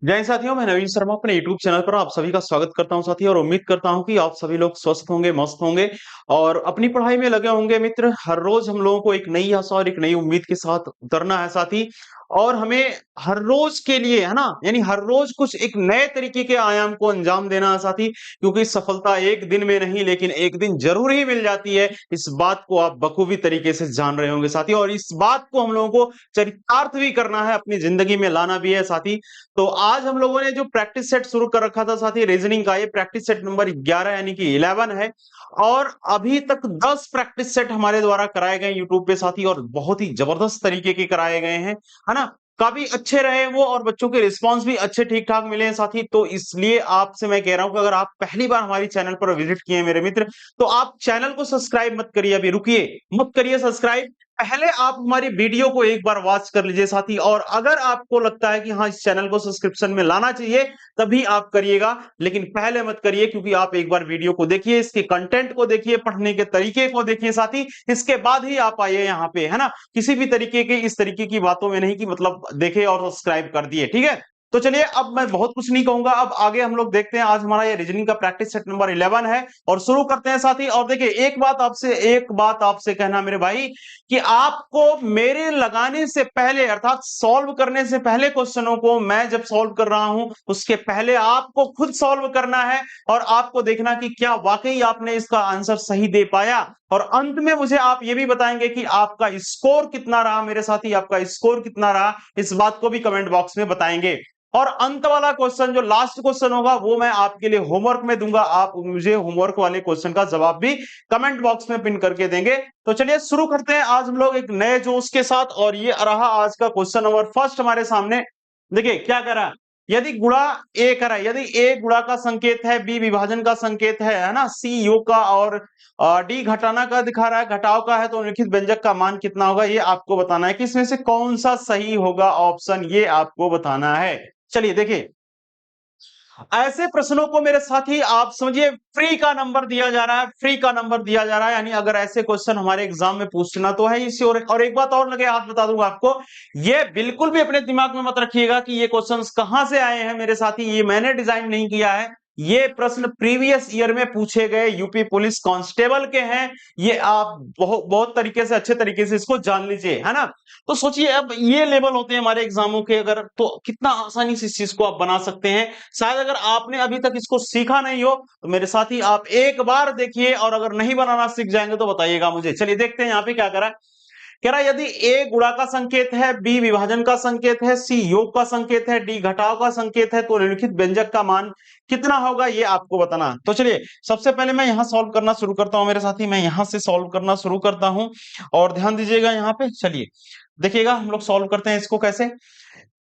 जय हिंद साथियों, मैं नवीन शर्मा अपने YouTube चैनल पर आप सभी का स्वागत करता हूं साथियों। और उम्मीद करता हूं कि आप सभी लोग स्वस्थ होंगे, मस्त होंगे और अपनी पढ़ाई में लगे होंगे। मित्र, हर रोज हम लोगों को एक नई आशा और एक नई उम्मीद के साथ उतरना है साथी। और हमें हर रोज के लिए, है ना, यानी हर रोज कुछ एक नए तरीके के आयाम को अंजाम देना है साथी, क्योंकि सफलता एक दिन में नहीं लेकिन एक दिन जरूर ही मिल जाती है। इस बात को आप बखूबी तरीके से जान रहे होंगे साथी, और इस बात को हम लोगों को चरितार्थ भी करना है, अपनी जिंदगी में लाना भी है साथी। तो आज हम लोगों ने जो प्रैक्टिस सेट शुरू कर रखा था साथी रीजनिंग का, ये प्रैक्टिस सेट नंबर 11 यानी कि 11 है। और अभी तक 10 प्रैक्टिस सेट हमारे द्वारा कराए गए यूट्यूब पे साथी, और बहुत ही जबरदस्त तरीके के कराए गए हैं, है ना। काफी अच्छे रहे वो, और बच्चों के रिस्पांस भी अच्छे ठीक ठाक मिले हैं साथी। तो इसलिए आपसे मैं कह रहा हूं कि अगर आप पहली बार हमारी चैनल पर विजिट किए हैं मेरे मित्र, तो आप चैनल को सब्सक्राइब मत करिए, अभी रुकिए, मत करिए सब्सक्राइब। पहले आप हमारी वीडियो को एक बार वॉच कर लीजिए साथी, और अगर आपको लगता है कि हाँ, इस चैनल को सब्सक्रिप्शन में लाना चाहिए, तभी आप करिएगा। लेकिन पहले मत करिए, क्योंकि आप एक बार वीडियो को देखिए, इसके कंटेंट को देखिए, पढ़ने के तरीके को देखिए साथी, इसके बाद ही आप आइए यहाँ पे, है ना। किसी भी तरीके की इस तरीके की बातों में नहीं कि मतलब देखे और सब्सक्राइब कर दिए, ठीक है। तो चलिए, अब मैं बहुत कुछ नहीं कहूंगा, अब आगे हम लोग देखते हैं। आज हमारा ये रीजनिंग का प्रैक्टिस सेट नंबर 11 है, और शुरू करते हैं साथी। और देखिए, एक बात आपसे कहना मेरे भाई, कि आपको मेरे लगाने से पहले, अर्थात सॉल्व करने से पहले, क्वेश्चनों को मैं जब सॉल्व कर रहा हूं उसके पहले आपको खुद सॉल्व करना है, और आपको देखना कि क्या वाकई आपने इसका आंसर सही दे पाया। और अंत में मुझे आप ये भी बताएंगे कि आपका स्कोर कितना रहा मेरे साथी, आपका स्कोर कितना रहा, इस बात को भी कमेंट बॉक्स में बताएंगे। और अंत वाला क्वेश्चन, जो लास्ट क्वेश्चन होगा, वो मैं आपके लिए होमवर्क में दूंगा। आप मुझे होमवर्क वाले क्वेश्चन का जवाब भी कमेंट बॉक्स में पिन करके देंगे। तो चलिए शुरू करते हैं आज हम लोग एक नए जोश के साथ। और ये रहा आज का क्वेश्चन नंबर फर्स्ट हमारे सामने। देखिए क्या कह रहा है, यदि गुणा ए करा, यदि ए गुणा का संकेत है, बी विभाजन का संकेत है ना, सी योग का, और डी घटाना का दिखा रहा है, घटाव का है, तो निम्नलिखित व्यंजक का मान कितना होगा, ये आपको बताना है कि इसमें से कौन सा सही होगा ऑप्शन, ये आपको बताना है। चलिए देखिए, ऐसे प्रश्नों को मेरे साथी आप समझिए, फ्री का नंबर दिया जा रहा है, फ्री का नंबर दिया जा रहा है। यानी अगर ऐसे क्वेश्चन हमारे एग्जाम में पूछना तो है इसी। और एक बात और लगे हाथ बता दूंगा आपको, ये बिल्कुल भी अपने दिमाग में मत रखिएगा कि ये क्वेश्चंस कहां से आए हैं मेरे साथी, ये मैंने डिजाइन नहीं किया है। ये प्रश्न प्रीवियस ईयर में पूछे गए यूपी पुलिस कांस्टेबल के हैं। ये आप बहुत बहुत तरीके से, अच्छे तरीके से इसको जान लीजिए, है ना। तो सोचिए, अब ये लेवल होते हैं हमारे एग्जामों के, अगर तो कितना आसानी से इस चीज को आप बना सकते हैं। शायद अगर आपने अभी तक इसको सीखा नहीं हो, तो मेरे साथी आप एक बार देखिए, और अगर नहीं बनाना सीख जाएंगे तो बताइएगा मुझे। चलिए देखते हैं यहाँ पे क्या करा। कह रहा है, यदि ए गुणा का संकेत है, बी विभाजन का संकेत है, सी योग का संकेत है, डी घटाव का संकेत है, तो निम्नलिखित व्यंजक का मान कितना होगा, ये आपको बताना। तो चलिए, सबसे पहले मैं यहां सॉल्व करना शुरू करता हूं मेरे साथी, मैं यहां से सॉल्व करना शुरू करता हूं। और ध्यान दीजिएगा यहाँ पे, चलिए देखिएगा हम लोग सॉल्व करते हैं इसको कैसे।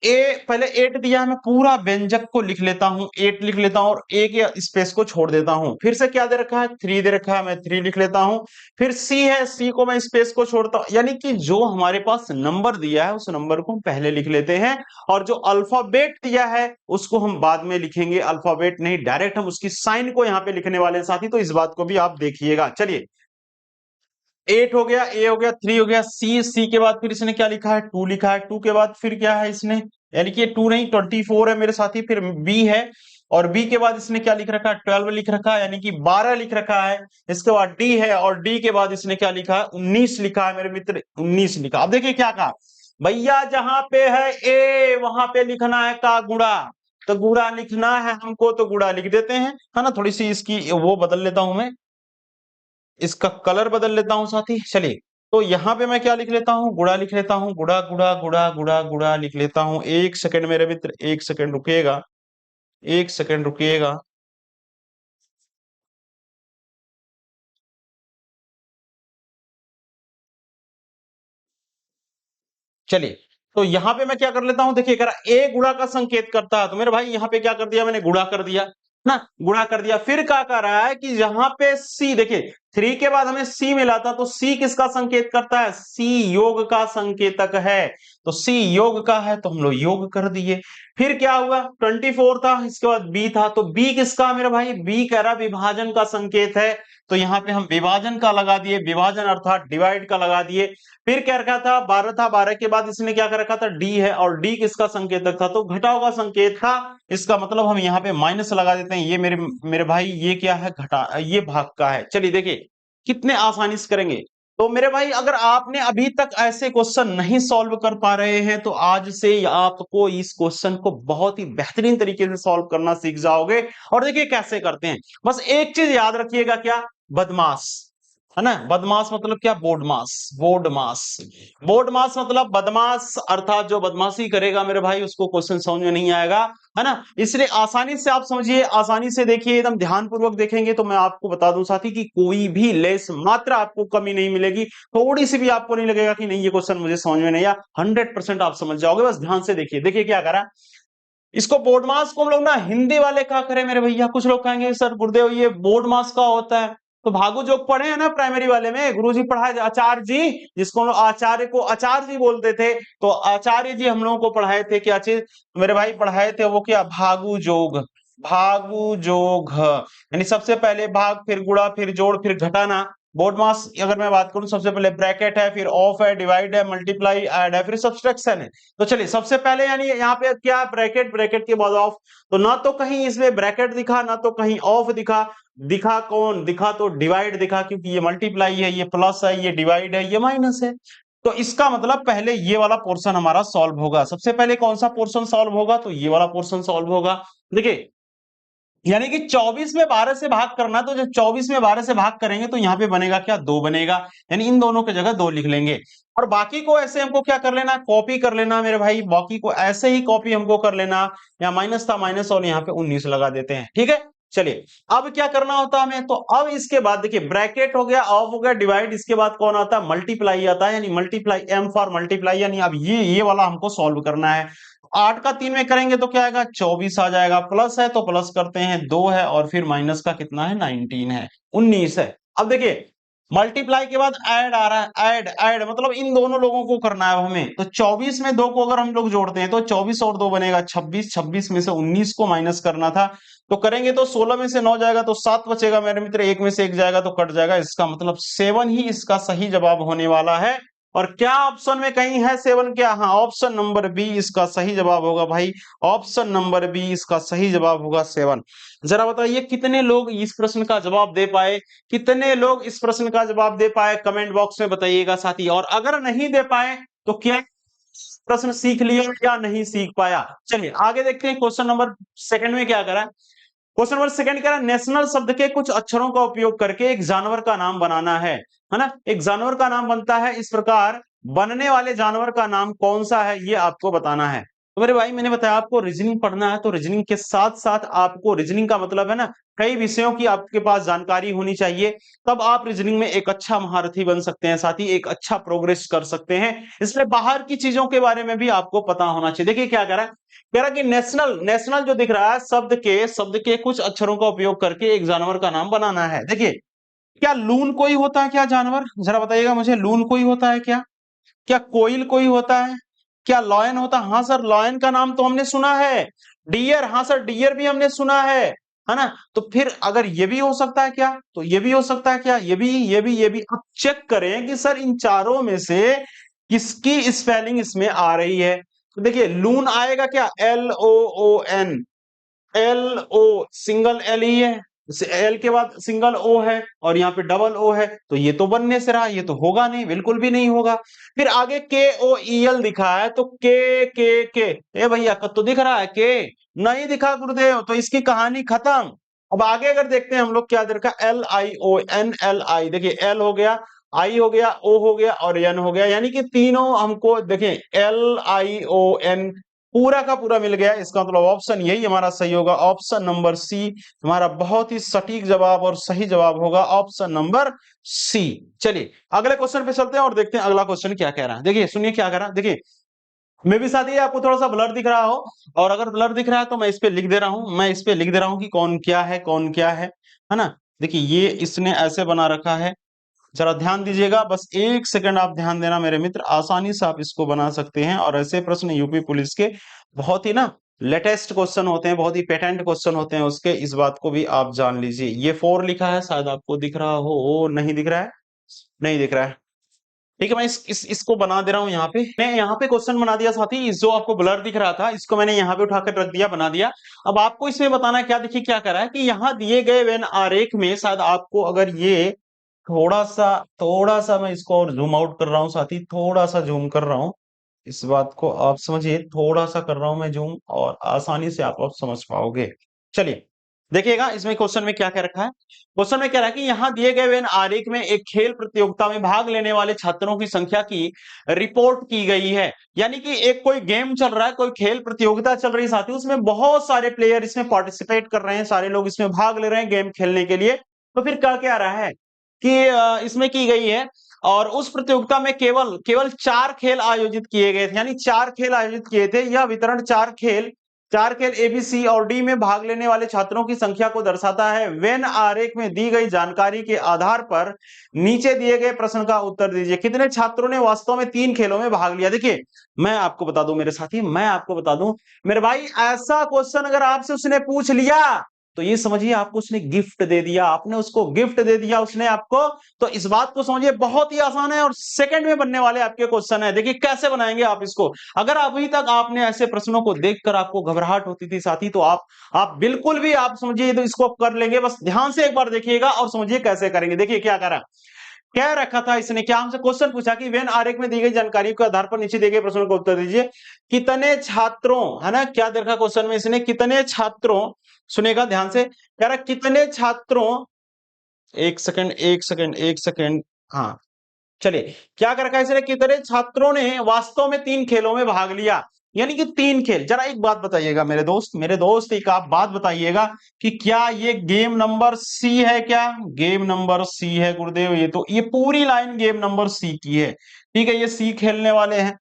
ए, पहले एट दिया है, मैं पूरा व्यंजक को लिख लेता हूं, एट लिख लेता हूं, और ए के स्पेस को छोड़ देता हूं। फिर से क्या दे रखा है, थ्री दे रखा है, मैं थ्री लिख लेता हूं। फिर सी है, सी को मैं स्पेस को छोड़ता हूं, यानी कि जो हमारे पास नंबर दिया है उस नंबर को हम पहले लिख लेते हैं, और जो अल्फाबेट दिया है उसको हम बाद में लिखेंगे। अल्फाबेट नहीं, डायरेक्ट हम उसकी साइन को यहाँ पे लिखने वाले हैं साथी, तो इस बात को भी आप देखिएगा। चलिए, एट हो गया, ए हो गया, थ्री हो गया, सी, सी के बाद फिर इसने क्या लिखा है, टू लिखा है, टू के बाद फिर क्या है इसने, यानी कि टू नहीं 24 है मेरे साथी। फिर बी है, और बी के बाद इसने क्या लिख रखा है, 12 लिख रखा है, यानी कि 12 लिख रखा है। इसके बाद डी है, और डी के बाद इसने क्या लिखा है, 19 लिखा है मेरे मित्र, 19 लिखा। अब देखिए क्या कहा, भैया जहां पे है ए वहां पे लिखना है का गुणा। तो गुणा लिखना है हमको, तो गुणा लिख देते हैं, है ना। थोड़ी सी इसकी वो बदल लेता हूं मैं, इसका कलर बदल लेता हूं साथी। चलिए, तो यहां पे मैं क्या लिख लेता हूं, गुणा लिख लेता हूं, गुणा गुणा गुणा गुणा गुणा लिख लेता हूं। एक सेकंड मेरे मित्र, एक सेकंड रुकिएगा, एक सेकंड रुकिएगा। चलिए, तो यहां पे मैं क्या कर लेता हूं, देखिए अगर ए गुणा का संकेत करता है, तो मेरे भाई यहां पे क्या कर दिया मैंने, गुणा कर दिया ना, गुणा कर दिया। फिर क्या कर रहा है कि यहां पे सी, देखिए थ्री के बाद हमें सी मिला था, तो सी किसका संकेत करता है, सी योग का संकेतक है। तो सी योग का है तो हम लोग योग कर दिए। फिर क्या हुआ, 24 था, इसके बाद बी था, तो बी किसका मेरे भाई, बी कह रहा विभाजन का संकेत है, तो यहाँ पे हम विभाजन का लगा दिए, विभाजन अर्थात डिवाइड का लगा दिए। फिर क्या रखा था, 12 था, 12 के बाद इसने क्या कर रखा था, डी है, और डी किसका संकेतक था, तो घटाव का संकेत था। इसका मतलब हम यहाँ पे माइनस लगा देते हैं, ये मेरे मेरे भाई ये क्या है, घटा, ये भाग का है। चलिए देखिए कितने आसानी से करेंगे। तो मेरे भाई अगर आपने अभी तक ऐसे क्वेश्चन नहीं सॉल्व कर पा रहे हैं तो आज से आपको इस क्वेश्चन को बहुत ही बेहतरीन तरीके से सॉल्व करना सीख जाओगे। और देखिए कैसे करते हैं, बस एक चीज याद रखिएगा, क्या, बदमाश, है ना, बदमाश मतलब क्या, बोर्ड मास, बोर्ड मास, बोर्ड मास मतलब बदमाश, अर्थात जो बदमाशी करेगा मेरे भाई उसको क्वेश्चन समझ में नहीं आएगा, है ना। इसलिए आसानी से आप समझिए, आसानी से देखिए, एकदम ध्यानपूर्वक देखेंगे तो मैं आपको बता दूं साथी कि कोई भी लेस मात्रा आपको कमी नहीं मिलेगी, थोड़ी सी भी आपको नहीं लगेगा कि नहीं ये क्वेश्चन मुझे समझ में नहीं आया, 100% आप समझ जाओगे। बस ध्यान से देखिए, देखिए क्या करा, इसको बोर्ड मास को हम लोग ना हिंदी वाले क्या करें मेरे भैया, कुछ लोग कहेंगे सर गुरुदेव ये बोर्ड मास का होता है, तो भागु जोक पढ़े हैं ना प्राइमरी वाले में, गुरुजी पढ़ाए आचार्य जी, जिसको हम लोग आचार्य को आचार्य जी बोलते थे, तो आचार्य जी हम लोगों को पढ़ाए थे क्या चीज मेरे भाई, पढ़ाए थे वो क्या, भागु जोग, भागु जोग, यानी सबसे पहले भाग, फिर गुणा, फिर जोड़, फिर घटाना। बोर्ड मास अगर मैं बात करूं, सबसे पहले ब्रैकेट है, फिर ऑफ है, डिवाइड है, मल्टीप्लाई, ऐड है, फिर सब्सट्रैक्शन है। तो चलिए सबसे पहले यानी यहाँ पे क्या, ब्रैकेट, ब्रैकेट के बाद ऑफ, तो ना तो कहीं इसमें ब्रैकेट दिखा ना तो कहीं ऑफ दिखा, दिखा कौन दिखा, तो डिवाइड दिखा, क्योंकि ये मल्टीप्लाई है, ये प्लस है, ये डिवाइड है, ये माइनस है। तो इसका मतलब पहले ये वाला पोर्शन हमारा सॉल्व होगा, सबसे पहले कौन सा पोर्शन सॉल्व होगा, तो ये वाला पोर्शन सॉल्व होगा। देखिए यानी कि 24 में 12 से भाग करना, तो जब 24 में 12 से भाग करेंगे तो यहाँ पे बनेगा क्या, 2 बनेगा, यानी इन दोनों की जगह 2 लिख लेंगे। और बाकी को ऐसे हमको क्या कर लेना, कॉपी कर लेना मेरे भाई, बाकी को ऐसे ही कॉपी हमको कर लेना, यहाँ माइनस था माइनस, और यहाँ पे 19 लगा देते हैं, ठीक है। चलिए अब क्या करना होता है हमें, तो अब इसके बाद देखिए ब्रैकेट हो गया, ऑफ हो गया, डिवाइड, इसके बाद कौन आता है, मल्टीप्लाई आता है, यानी मल्टीप्लाई, एम फॉर मल्टीप्लाई, यानी अब ये वाला हमको सॉल्व करना है। 8 का 3 में करेंगे तो क्या आएगा, 24 आ जाएगा, प्लस है तो प्लस करते हैं, 2 है, और फिर माइनस का कितना है, 19 है, 19 है। अब देखिए मल्टीप्लाई के बाद ऐड आ रहा है, ऐड, ऐड मतलब इन दोनों लोगों को करना है हमें, तो 24 में 2 को अगर हम लोग जोड़ते हैं तो 24 और 2 बनेगा 26, 26 में से 19 को माइनस करना था, तो करेंगे तो 16 में से 9 जाएगा तो 7 बचेगा मेरे मित्र, 1 में से 1 जाएगा तो कट जाएगा, इसका मतलब 7 ही इसका सही जवाब होने वाला है। और क्या ऑप्शन में कहीं है 7 क्या, हाँ ऑप्शन नंबर बी इसका सही जवाब होगा भाई, ऑप्शन नंबर बी इसका सही जवाब होगा 7। जरा बताइए कितने लोग इस प्रश्न का जवाब दे पाए, कितने लोग इस प्रश्न का जवाब दे पाए, कमेंट बॉक्स में बताइएगा साथी। और अगर नहीं दे पाए तो क्या प्रश्न सीख लिया या नहीं सीख पाया। चलिए आगे देखते हैं, क्वेश्चन नंबर सेकंड में क्या करा, क्वेश्चन नंबर सेकंड कह रहा है नेशनल शब्द के कुछ अक्षरों का उपयोग करके एक जानवर का नाम बनाना है ना, एक जानवर का नाम बनता है इस प्रकार, बनने वाले जानवर का नाम कौन सा है ये आपको बताना है। तो मेरे भाई मैंने बताया आपको रीजनिंग पढ़ना है, तो रीजनिंग के साथ साथ आपको, रीजनिंग का मतलब है ना कई विषयों की आपके पास जानकारी होनी चाहिए, तब आप रीजनिंग में एक अच्छा महारथी बन सकते हैं, साथ ही एक अच्छा प्रोग्रेस कर सकते हैं। इसलिए बाहर की चीजों के बारे में भी आपको पता होना चाहिए। देखिए क्या कह रहा है, कह रहा कि नेशनल, नेशनल जो दिख रहा है शब्द के कुछ अक्षरों का उपयोग करके एक जानवर का नाम बनाना है। देखिए क्या लून कोई होता है क्या जानवर, जरा बताइएगा मुझे, लून कोई होता है क्या, क्या कोयल कोई होता है, क्या लॉयन होता है, हाँ सर लॉयन का नाम तो हमने सुना है, डियर, हाँ सर डियर भी हमने सुना है ना, तो फिर अगर ये भी हो सकता है क्या, तो ये भी हो सकता है क्या, ये भी अब चेक करें कि सर इन चारों में से किसकी स्पेलिंग इसमें आ रही है। तो देखिए लून आएगा क्या, LOON, LO, सिंगल एल ही है, एल के बाद सिंगल ओ है और यहाँ पे डबल ओ है, तो ये तो बनने से रहा, ये तो होगा नहीं, बिल्कुल भी नहीं होगा। फिर आगे KOEL दिखा है, तो के ए भैया तो दिख रहा है, के नहीं दिखा गुरुदेव, तो इसकी कहानी खत्म। अब आगे अगर देखते हैं हम लोग क्या देखा, LION, देखिए एल हो गया, आई हो गया, ओ हो गया और एन हो गया, यानी कि तीनों हमको देखें LION पूरा का पूरा मिल गया, इसका मतलब ऑप्शन यही हमारा सही होगा, ऑप्शन नंबर सी हमारा बहुत ही सटीक जवाब और सही जवाब होगा, ऑप्शन नंबर सी। चलिए अगले क्वेश्चन पे चलते हैं और देखते हैं अगला क्वेश्चन क्या कह रहा है। देखिए सुनिए क्या कह रहा है, देखिए मैं भी साथ ही आपको थोड़ा सा ब्लर दिख रहा हो, और अगर ब्लर दिख रहा है तो मैं इस पे लिख दे रहा हूं, मैं इस पे लिख दे रहा हूं कि कौन क्या है, कौन क्या है ना। देखिए ये इसने ऐसे बना रखा है, जरा ध्यान दीजिएगा, बस 1 सेकंड आप ध्यान देना मेरे मित्र, आसानी से आप इसको बना सकते हैं। और ऐसे प्रश्न यूपी पुलिस के बहुत ही ना लेटेस्ट क्वेश्चन होते हैं, बहुत ही पेटेंट क्वेश्चन होते हैं उसके, इस बात को भी आप जान लीजिए। ये 4 लिखा है, शायद आपको दिख रहा हो, नहीं दिख रहा है, नहीं दिख रहा है। ठीक है, मैं इसको बना दे रहा हूं यहाँ पे। मैं यहाँ पे क्वेश्चन बना दिया साथी, इस जो आपको ब्लर दिख रहा था इसको मैंने यहाँ पे उठाकर रख दिया, बना दिया। अब आपको इसमें बताना है क्या, देखिए क्या कर रहा है कि यहाँ दिए गए वेन आरेख में, शायद आपको अगर ये थोड़ा सा मैं इसको और जूम आउट कर रहा हूँ साथी, थोड़ा सा जूम कर रहा हूँ, इस बात को आप समझिए, थोड़ा सा कर रहा हूं मैं जूम, और आसानी से आप समझ पाओगे। चलिए देखिएगा इसमें क्वेश्चन में क्या क्या रखा है। क्वेश्चन में क्या रहा है कि यहाँ दिए गए वेन आरेख में एक खेल प्रतियोगिता में भाग लेने वाले छात्रों की संख्या की रिपोर्ट की गई है। यानी कि एक कोई गेम चल रहा है, कोई खेल प्रतियोगिता चल रही है साथी, उसमें बहुत सारे प्लेयर इसमें पार्टिसिपेट कर रहे हैं, सारे लोग इसमें भाग ले रहे हैं गेम खेलने के लिए। तो फिर क्या क्या रहा है कि इसमें की गई है, और उस प्रतियोगिता में केवल केवल 4 खेल आयोजित किए गए थे, यानी 4 खेल आयोजित किए थे। यह वितरण 4 खेल ए बी सी और डी में भाग लेने वाले छात्रों की संख्या को दर्शाता है। वेन आरेख में दी गई जानकारी के आधार पर नीचे दिए गए प्रश्न का उत्तर दीजिए। कितने छात्रों ने वास्तव में 3 खेलों में भाग लिया? देखिए मैं आपको बता दूं मेरे साथी, मैं आपको बता दूं मेरे भाई, ऐसा क्वेश्चन अगर आपसे उसने पूछ लिया तो ये समझिए आपको उसने गिफ्ट दे दिया, आपने उसको गिफ्ट दे दिया उसने आपको। तो इस बात को समझिए, बहुत ही आसान है और सेकंड में बनने वाले आपके क्वेश्चन है। देखिए कैसे बनाएंगे आप इसको। अगर अभी तक आपने ऐसे प्रश्नों को देखकर आपको घबराहट होती थी साथी, तो आप बिल्कुल भी आप समझिए तो इसको कर लेंगे। बस ध्यान से एक बार देखिएगा और समझिए कैसे करेंगे। देखिए क्या करा, क्या रखा था इसने, क्या हमसे क्वेश्चन पूछा कि वेन आरेख में दी गई जानकारी के आधार पर नीचे दिए गए प्रश्नों का उत्तर दीजिए। कितने छात्रों, है ना, क्या देखा क्वेश्चन में इसने, कितने छात्रों, सुनेगा ध्यान से, कह रहा कितने छात्रों, 1 सेकंड 1 सेकंड 1 सेकंड, हाँ चलिए क्या कर रखा है इसने, कितने छात्रों ने वास्तव में 3 खेलों में भाग लिया। यानी कि 3 खेल। जरा एक बात बताइएगा मेरे दोस्त एक आप बात बताइएगा कि क्या ये गेम नंबर सी है? क्या गेम नंबर सी है गुरुदेव? ये तो ये पूरी लाइन गेम नंबर सी की है। ठीक है, ये सी खेलने वाले हैं।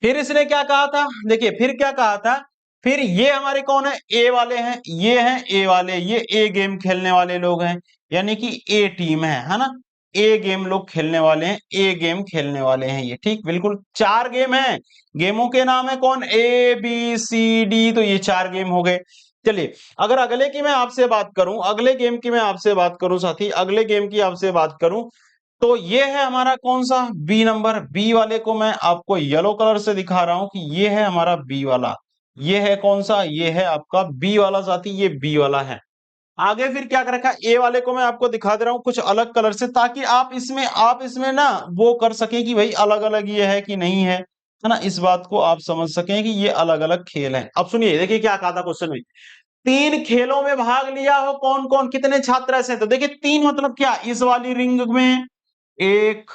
फिर इसने क्या कहा था, देखिए फिर क्या कहा था, फिर ये हमारे कौन है, ए वाले हैं, ये हैं ए वाले, ये ए गेम खेलने वाले लोग हैं, यानी कि ए टीम है ना, ए गेम लोग खेलने वाले हैं, ए गेम खेलने वाले हैं ये। ठीक, बिल्कुल 4 गेम हैं, गेमों के नाम है कौन, ए बी सी डी, तो ये 4 गेम हो गए। चलिए अगर अगले की मैं आपसे बात करूं, अगले गेम की मैं आपसे बात करूं साथी, अगले गेम की आपसे बात करूं, तो ये है हमारा कौन सा, बी नंबर। बी वाले को मैं आपको येलो कलर से दिखा रहा हूं कि ये है हमारा बी वाला। ये है कौन सा, ये है आपका बी वाला साथी, ये बी वाला है। आगे फिर क्या कर रखा है, ए वाले को मैं आपको दिखा दे रहा हूं कुछ अलग कलर से, ताकि आप इसमें ना वो कर सके कि भाई अलग अलग ये है कि नहीं है ना, इस बात को आप समझ सकें कि ये अलग अलग खेल है। अब सुनिए, देखिए क्या कहा था क्वेश्चन में, 3 खेलों में भाग लिया हो कौन कौन, कितने छात्र ऐसे, तो देखिए 3 मतलब क्या, इस वाली रिंग में एक,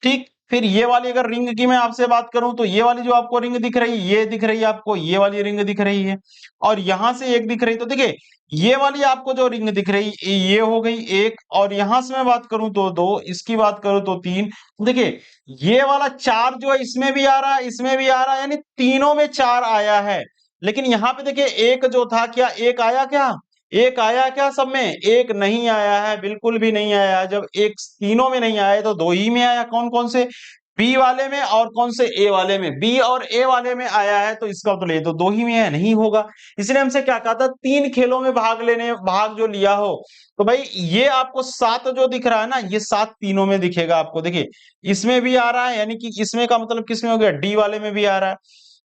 ठीक, फिर ये वाली अगर रिंग की मैं आपसे बात करूं तो ये वाली जो आपको रिंग दिख रही है, ये दिख रही है आपको, ये वाली रिंग दिख रही है, और यहां से एक दिख रही, तो देखिए ये वाली आपको जो रिंग दिख रही ये हो गई एक, और यहां से मैं बात करूं तो 2, इसकी बात करूं तो 3। देखिए ये वाला 4 जो है इसमें भी आ रहा है, इसमें भी आ रहा है, यानी तीनों में 4 आया है। लेकिन यहाँ पे देखिए एक जो था, क्या एक आया, क्या एक आया, क्या सब में एक नहीं आया है, बिल्कुल भी नहीं आया है। जब एक तीनों में नहीं आया तो 2 ही में आया, कौन कौन से, बी वाले में और कौन से, ए वाले में। बी और ए वाले में आया है तो इसका मतलब ये तो 2 ही में है, नहीं होगा। इसलिए हमसे क्या कहा था, 3 खेलों में भाग जो लिया हो, तो भाई ये आपको 7 जो दिख रहा है ना, ये 7 तीनों में दिखेगा आपको। देखिए इसमें भी आ रहा है, यानी कि इसमें का मतलब किसमें हो गया, डी वाले में भी आ रहा है,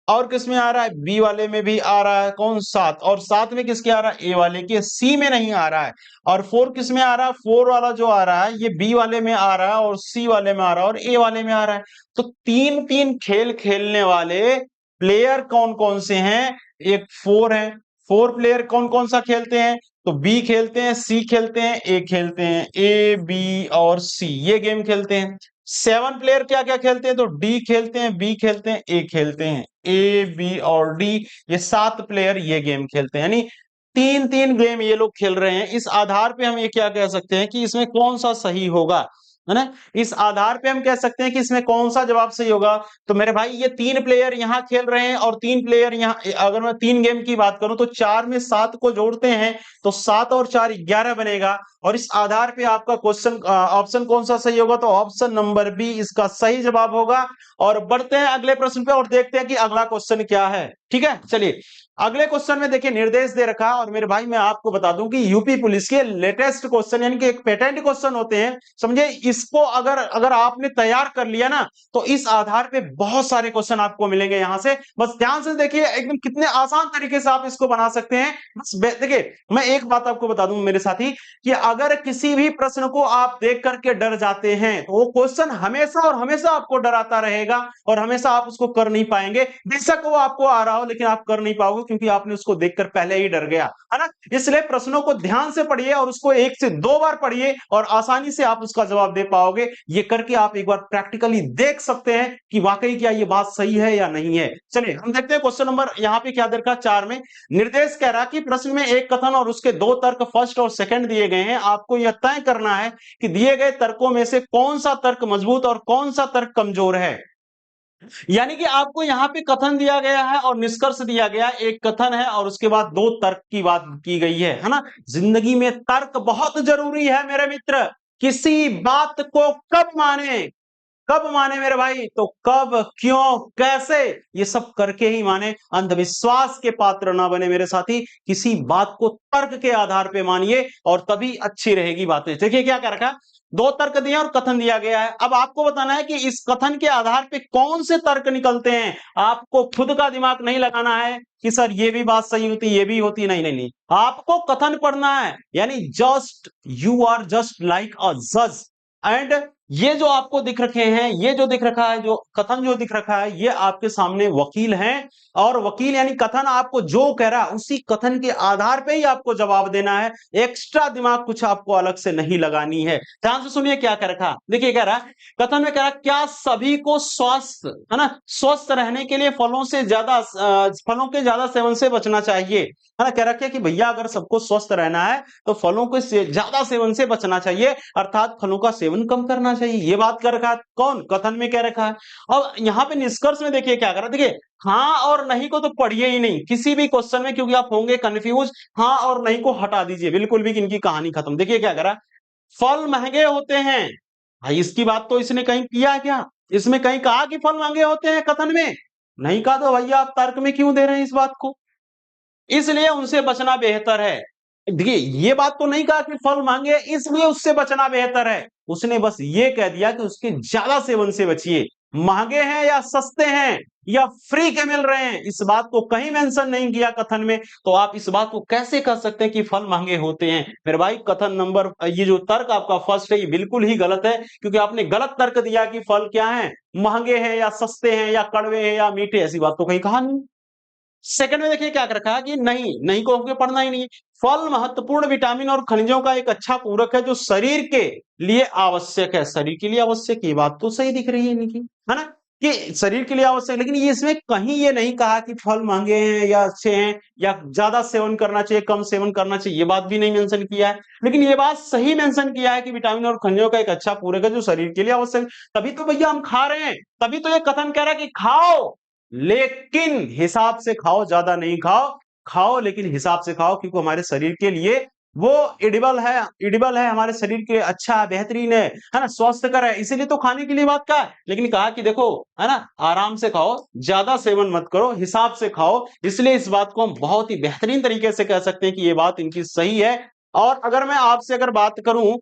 और किसमें आ रहा है, बी वाले में भी आ रहा है, कौन, 7, और 7 में किसके आ रहा है, ए वाले के, सी में नहीं आ रहा है। और 4 किसमें आ रहा है, 4 वाला जो आ रहा है ये बी वाले में आ रहा है, और सी वाले में आ रहा है, और ए वाले में आ रहा है। तो 3 खेल खेलने वाले प्लेयर कौन कौन से हैं, एक 4 है, 4 प्लेयर कौन कौन सा खेलते हैं, तो बी खेलते हैं, सी खेलते हैं, ए खेलते हैं, ए बी और सी ये गेम खेलते हैं। 7 प्लेयर क्या क्या खेलते हैं, तो डी खेलते हैं, बी खेलते हैं, ए खेलते हैं, ए बी और डी, ये 7 प्लेयर ये गेम खेलते हैं। यानी 3 गेम ये लोग खेल रहे हैं। इस आधार पे हम ये क्या कह सकते हैं कि इसमें कौन सा सही होगा, है ना। इस आधार पे हम कह सकते हैं कि इसमें कौन सा जवाब सही होगा। तो मेरे भाई ये 3 प्लेयर यहाँ खेल रहे हैं और 3 प्लेयर यहाँ, अगर मैं 3 गेम की बात करूं तो 4 में 7 को जोड़ते हैं तो 7 और 4 11 बनेगा। और इस आधार पे आपका क्वेश्चन ऑप्शन कौन सा सही होगा, तो ऑप्शन नंबर बी इसका सही जवाब होगा। और बढ़ते हैं अगले प्रश्न पे और देखते हैं कि अगला क्वेश्चन क्या है। ठीक है, चलिए अगले क्वेश्चन में देखिए निर्देश दे रखा है। और मेरे भाई मैं आपको बता दूं कि यूपी पुलिस के लेटेस्ट क्वेश्चन यानी कि एक पेटेंट क्वेश्चन होते हैं, समझे। इसको अगर अगर आपने तैयार कर लिया ना तो इस आधार पे बहुत सारे क्वेश्चन आपको मिलेंगे यहां से। बस ध्यान से देखिए एकदम कितने आसान तरीके से आप इसको बना सकते हैं। बस देखिए मैं एक बात आपको बता दूं मेरे साथी कि अगर किसी भी प्रश्न को आप देख करके डर जाते हैं तो वो क्वेश्चन हमेशा और हमेशा आपको डराता रहेगा और हमेशा आप उसको कर नहीं पाएंगे। बेशक वो आपको आ रहा हो लेकिन आप कर नहीं पाओगे क्योंकि आपने उसको देखकर पहले ही डर गया, है ना। इसलिए प्रश्नों को ध्यान से पढ़िए और उसको 1 से 2 बार पढ़िए और आसानी से आप उसका जवाब दे पाओगे। ये करके आप एक बार प्रैक्टिकली देख सकते हैं कि वाकई क्या ये बात सही है या नहीं है। चलिए हम देखते हैं क्वेश्चन नंबर यहां पे क्या दरकार 4 में निर्देश कह रहा कि प्रश्न में एक कथन और उसके 2 तर्क फर्स्ट और सेकंड दिए गए हैं। आपको यह तय करना है कि दिए गए तर्कों में से कौन सा तर्क मजबूत और कौन सा तर्क कमजोर है। यानी कि आपको यहां पे कथन दिया गया है और निष्कर्ष दिया गया है। एक कथन है और उसके बाद 2 तर्क की बात की गई है ना। जिंदगी में तर्क बहुत जरूरी है मेरे मित्र। किसी बात को कब माने, कब माने मेरे भाई, तो कब, क्यों, कैसे, ये सब करके ही माने। अंधविश्वास के पात्र ना बने मेरे साथी। किसी बात को तर्क के आधार पे मानिए और तभी अच्छी रहेगी बातें। देखिए क्या कर रखा, 2 तर्क दिए और कथन दिया गया है। अब आपको बताना है कि इस कथन के आधार पे कौन से तर्क निकलते हैं। आपको खुद का दिमाग नहीं लगाना है कि सर ये भी बात सही होती, ये भी होती, नहीं नहीं नहीं। आपको कथन पढ़ना है यानी just you are just like a जज। एंड ये जो आपको दिख रखे हैं, ये जो दिख रखा है, जो कथन जो दिख रखा है, ये आपके सामने वकील हैं। और वकील यानी कथन आपको जो कह रहा है उसी कथन के आधार पे ही आपको जवाब देना है। एक्स्ट्रा दिमाग कुछ आपको अलग से नहीं लगानी है। ध्यान से सुनिए क्या कह रखा, देखिए कह रहा है कथन में कह रहा है क्या सभी को स्वस्थ, है ना, स्वस्थ रहने के लिए फलों से ज्यादा फलों के ज्यादा सेवन से बचना चाहिए, है ना। कह रखा है कि भैया अगर सबको स्वस्थ रहना है तो फलों के ज्यादा सेवन से बचना चाहिए, अर्थात फलों का सेवन कम करना चाहिए। ये बात कर रखा है कौन, कथन में कह रखा है। अब यहां पे निष्कर्ष में देखिए क्या कर रहा है, देखिए हाँ और नहीं को तो पढ़िए ही नहीं किसी भी क्वेश्चन में क्योंकि आप होंगे कंफ्यूज। हाँ और नहीं को हटा दीजिए बिल्कुल भी, इनकी कहानी खत्म। देखिए क्या करा, फल महंगे होते हैं। भाई इसकी बात तो इसने कहीं किया क्या, इसमें कहीं कहा कि फल महंगे होते हैं कथन में, नहीं कहा। तो भैया आप तर्क में क्यों दे रहे हैं इस बात को, इसलिए उनसे बचना बेहतर है। देखिए ये बात तो नहीं कहा कि फल महंगे इसलिए उससे बचना बेहतर है, उसने बस ये कह दिया कि उसके ज्यादा सेवन से बचिए। महंगे हैं या सस्ते हैं या फ्री के मिल रहे हैं, इस बात को कहीं मेंशन नहीं किया कथन में। तो आप इस बात को कैसे कह सकते हैं कि फल महंगे होते हैं। मेरे भाई कथन नंबर, ये जो तर्क आपका फर्स्ट है ये बिल्कुल ही गलत है क्योंकि आपने गलत तर्क दिया कि फल क्या है, महंगे हैं या सस्ते हैं या कड़वे हैं या मीठे, ऐसी बात तो कहीं कहा नहीं। सेकंड में देखिए क्या कर रखा है कि नहीं, नहीं को हमको पढ़ना ही नहीं है। फल महत्वपूर्ण विटामिन और खनिजों का एक अच्छा पूरक है जो शरीर के लिए आवश्यक है। शरीर के लिए आवश्यक, ये बात तो सही दिख रही है इनकी, है ना, कि शरीर के लिए आवश्यक। लेकिन ये इसमें कहीं ये नहीं कहा कि फल महंगे हैं या अच्छे हैं या ज्यादा सेवन करना चाहिए कम सेवन करना चाहिए, ये बात भी नहीं मेंशन किया है। लेकिन ये बात सही मेंशन किया है कि विटामिन और खनिजों का एक अच्छा पूरक है जो शरीर के लिए आवश्यक है। तभी तो भैया हम खा रहे हैं, तभी तो ये कथन कह रहा है कि खाओ लेकिन हिसाब से खाओ, ज्यादा नहीं खाओ, खाओ लेकिन हिसाब से खाओ क्योंकि हमारे शरीर के लिए वो एडिबल है, एडिबल है, हमारे शरीर के अच्छा है, बेहतरीन है ना, स्वस्थकर है, इसीलिए तो खाने के लिए बात का है। लेकिन कहा कि देखो, है ना, आराम से खाओ, ज्यादा सेवन मत करो, हिसाब से खाओ। इसलिए इस बात को हम बहुत ही बेहतरीन तरीके से कह सकते हैं कि ये बात इनकी सही है। और अगर मैं आपसे अगर बात करूं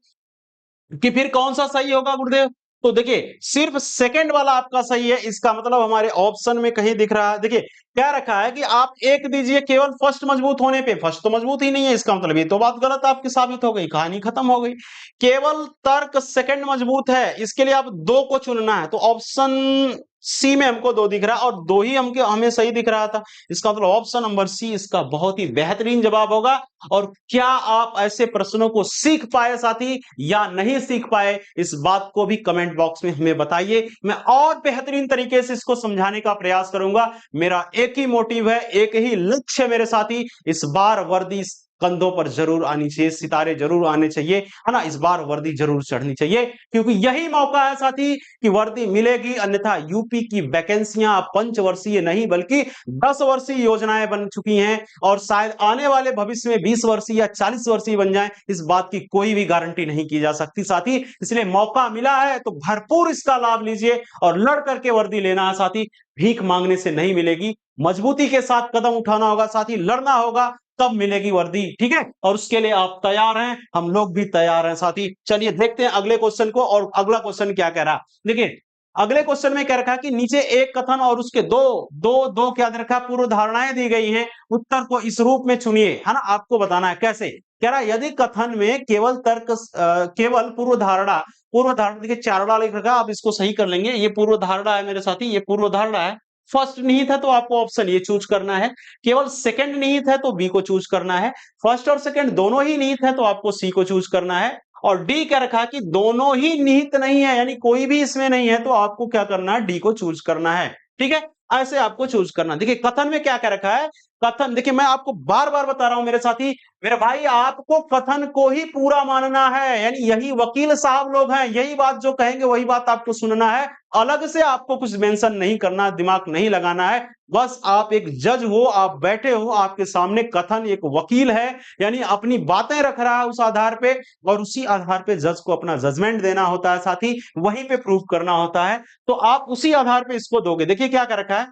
कि फिर कौन सा सही होगा गुरुदेव, तो देखिए सिर्फ सेकंड वाला आपका सही है। इसका मतलब हमारे ऑप्शन में कहीं दिख रहा है, देखिए क्या रखा है कि आप एक दीजिए केवल फर्स्ट मजबूत होने पे, फर्स्ट तो मजबूत ही नहीं है, इसका मतलब ये तो बात गलत आपकी साबित हो गई, कहानी खत्म हो गई। केवल तर्क सेकंड मजबूत है, इसके लिए आप 2 को चुनना है। तो ऑप्शन सी में हमको 2 दिख रहा है और 2 ही हमके हमें सही दिख रहा था, इसका मतलब ऑप्शन नंबर सी इसका बहुत ही बेहतरीन जवाब होगा। और क्या आप ऐसे प्रश्नों को सीख पाए साथी या नहीं सीख पाए, इस बात को भी कमेंट बॉक्स में हमें बताइए। मैं और बेहतरीन तरीके से इसको समझाने का प्रयास करूंगा। मेरा एक ही मोटिव है, एक ही लक्ष्य है मेरे साथी, इस बार वर्दी कंधों पर जरूर आनी चाहिए, सितारे जरूर आने चाहिए, है ना। इस बार वर्दी जरूर चढ़नी चाहिए, क्योंकि यही मौका है साथी कि वर्दी मिलेगी, अन्यथा यूपी की वैकेंसियां पंचवर्षीय नहीं बल्कि 10 वर्षीय योजनाएं बन चुकी हैं, और शायद आने वाले भविष्य में 20 वर्षीय या 40 वर्षीय बन जाएं, इस बात की कोई भी गारंटी नहीं की जा सकती साथी। इसलिए मौका मिला है तो भरपूर इसका लाभ लीजिए और लड़ करके वर्दी लेना है साथी। भीख मांगने से नहीं मिलेगी, मजबूती के साथ कदम उठाना होगा साथी, लड़ना होगा, तब मिलेगी वर्दी, ठीक है। और उसके लिए आप तैयार हैं, हम लोग भी तैयार हैं साथी। चलिए देखते हैं अगले क्वेश्चन को, और अगला क्वेश्चन क्या कह रहा है। देखिए अगले क्वेश्चन में क्या रखा कि नीचे एक कथन और उसके दो दो दो क्या दे रखा, पूर्व धारणाएं दी गई हैं, उत्तर को इस रूप में चुनिए, है ना। आपको बताना है कैसे। कह रहा है यदि कथन में केवल केवल पूर्व धारणा, देखिए चारड़ा लिख रखा, आप इसको सही कर लेंगे, ये पूर्व धारणा है मेरे साथी, ये पूर्व धारणा है। फर्स्ट निहित है तो आपको ऑप्शन ये चूज करना है, केवल सेकंड निहित है तो बी को चूज करना है, फर्स्ट और सेकंड दोनों ही निहित है तो आपको सी को चूज करना है, और डी क्या रखा कि दोनों ही निहित नहीं है, यानी कोई भी इसमें नहीं है, तो आपको क्या करना है, डी को चूज करना है, ठीक है। ऐसे आपको चूज करना। देखिए कथन में क्या क्या रखा है, कथन देखिए मैं आपको बार बार बता रहा हूं मेरे साथी, मेरे भाई आपको कथन को ही पूरा मानना है, यानी यही वकील साहब लोग हैं, यही बात जो कहेंगे वही बात आपको सुनना है, अलग से आपको कुछ मेंशन नहीं करना, दिमाग नहीं लगाना है। बस आप एक जज हो, आप बैठे हो, आपके सामने कथन एक वकील है, यानी अपनी बातें रख रहा है उस आधार पे, और उसी आधार पे जज को अपना जजमेंट देना होता है साथी, वहीं पे प्रूव करना होता है, तो आप उसी आधार पे इसको दोगे। देखिए क्या कर रखा है,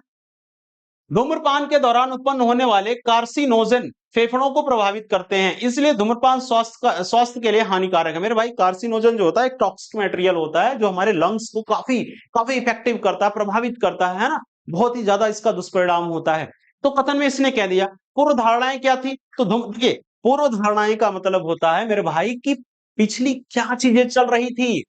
धूम्रपान के दौरान उत्पन्न होने वाले कार्सिनोजन फेफड़ों को प्रभावित करते हैं, इसलिए धूम्रपान स्वास्थ्य के लिए हानिकारक है। मेरे भाई कार्सिनोजन जो होता है एक टॉक्सिक मटेरियल होता है, जो हमारे लंग्स को काफी काफी इफेक्टिव करता है, प्रभावित करता है ना, बहुत ही ज्यादा इसका दुष्परिणाम होता है। तो कथन में इसने कह दिया, पूर्व धारणाएं क्या थी, तो देखिए पूर्व धारणाएं का मतलब होता है मेरे भाई की पिछली क्या चीजें चल रही थी,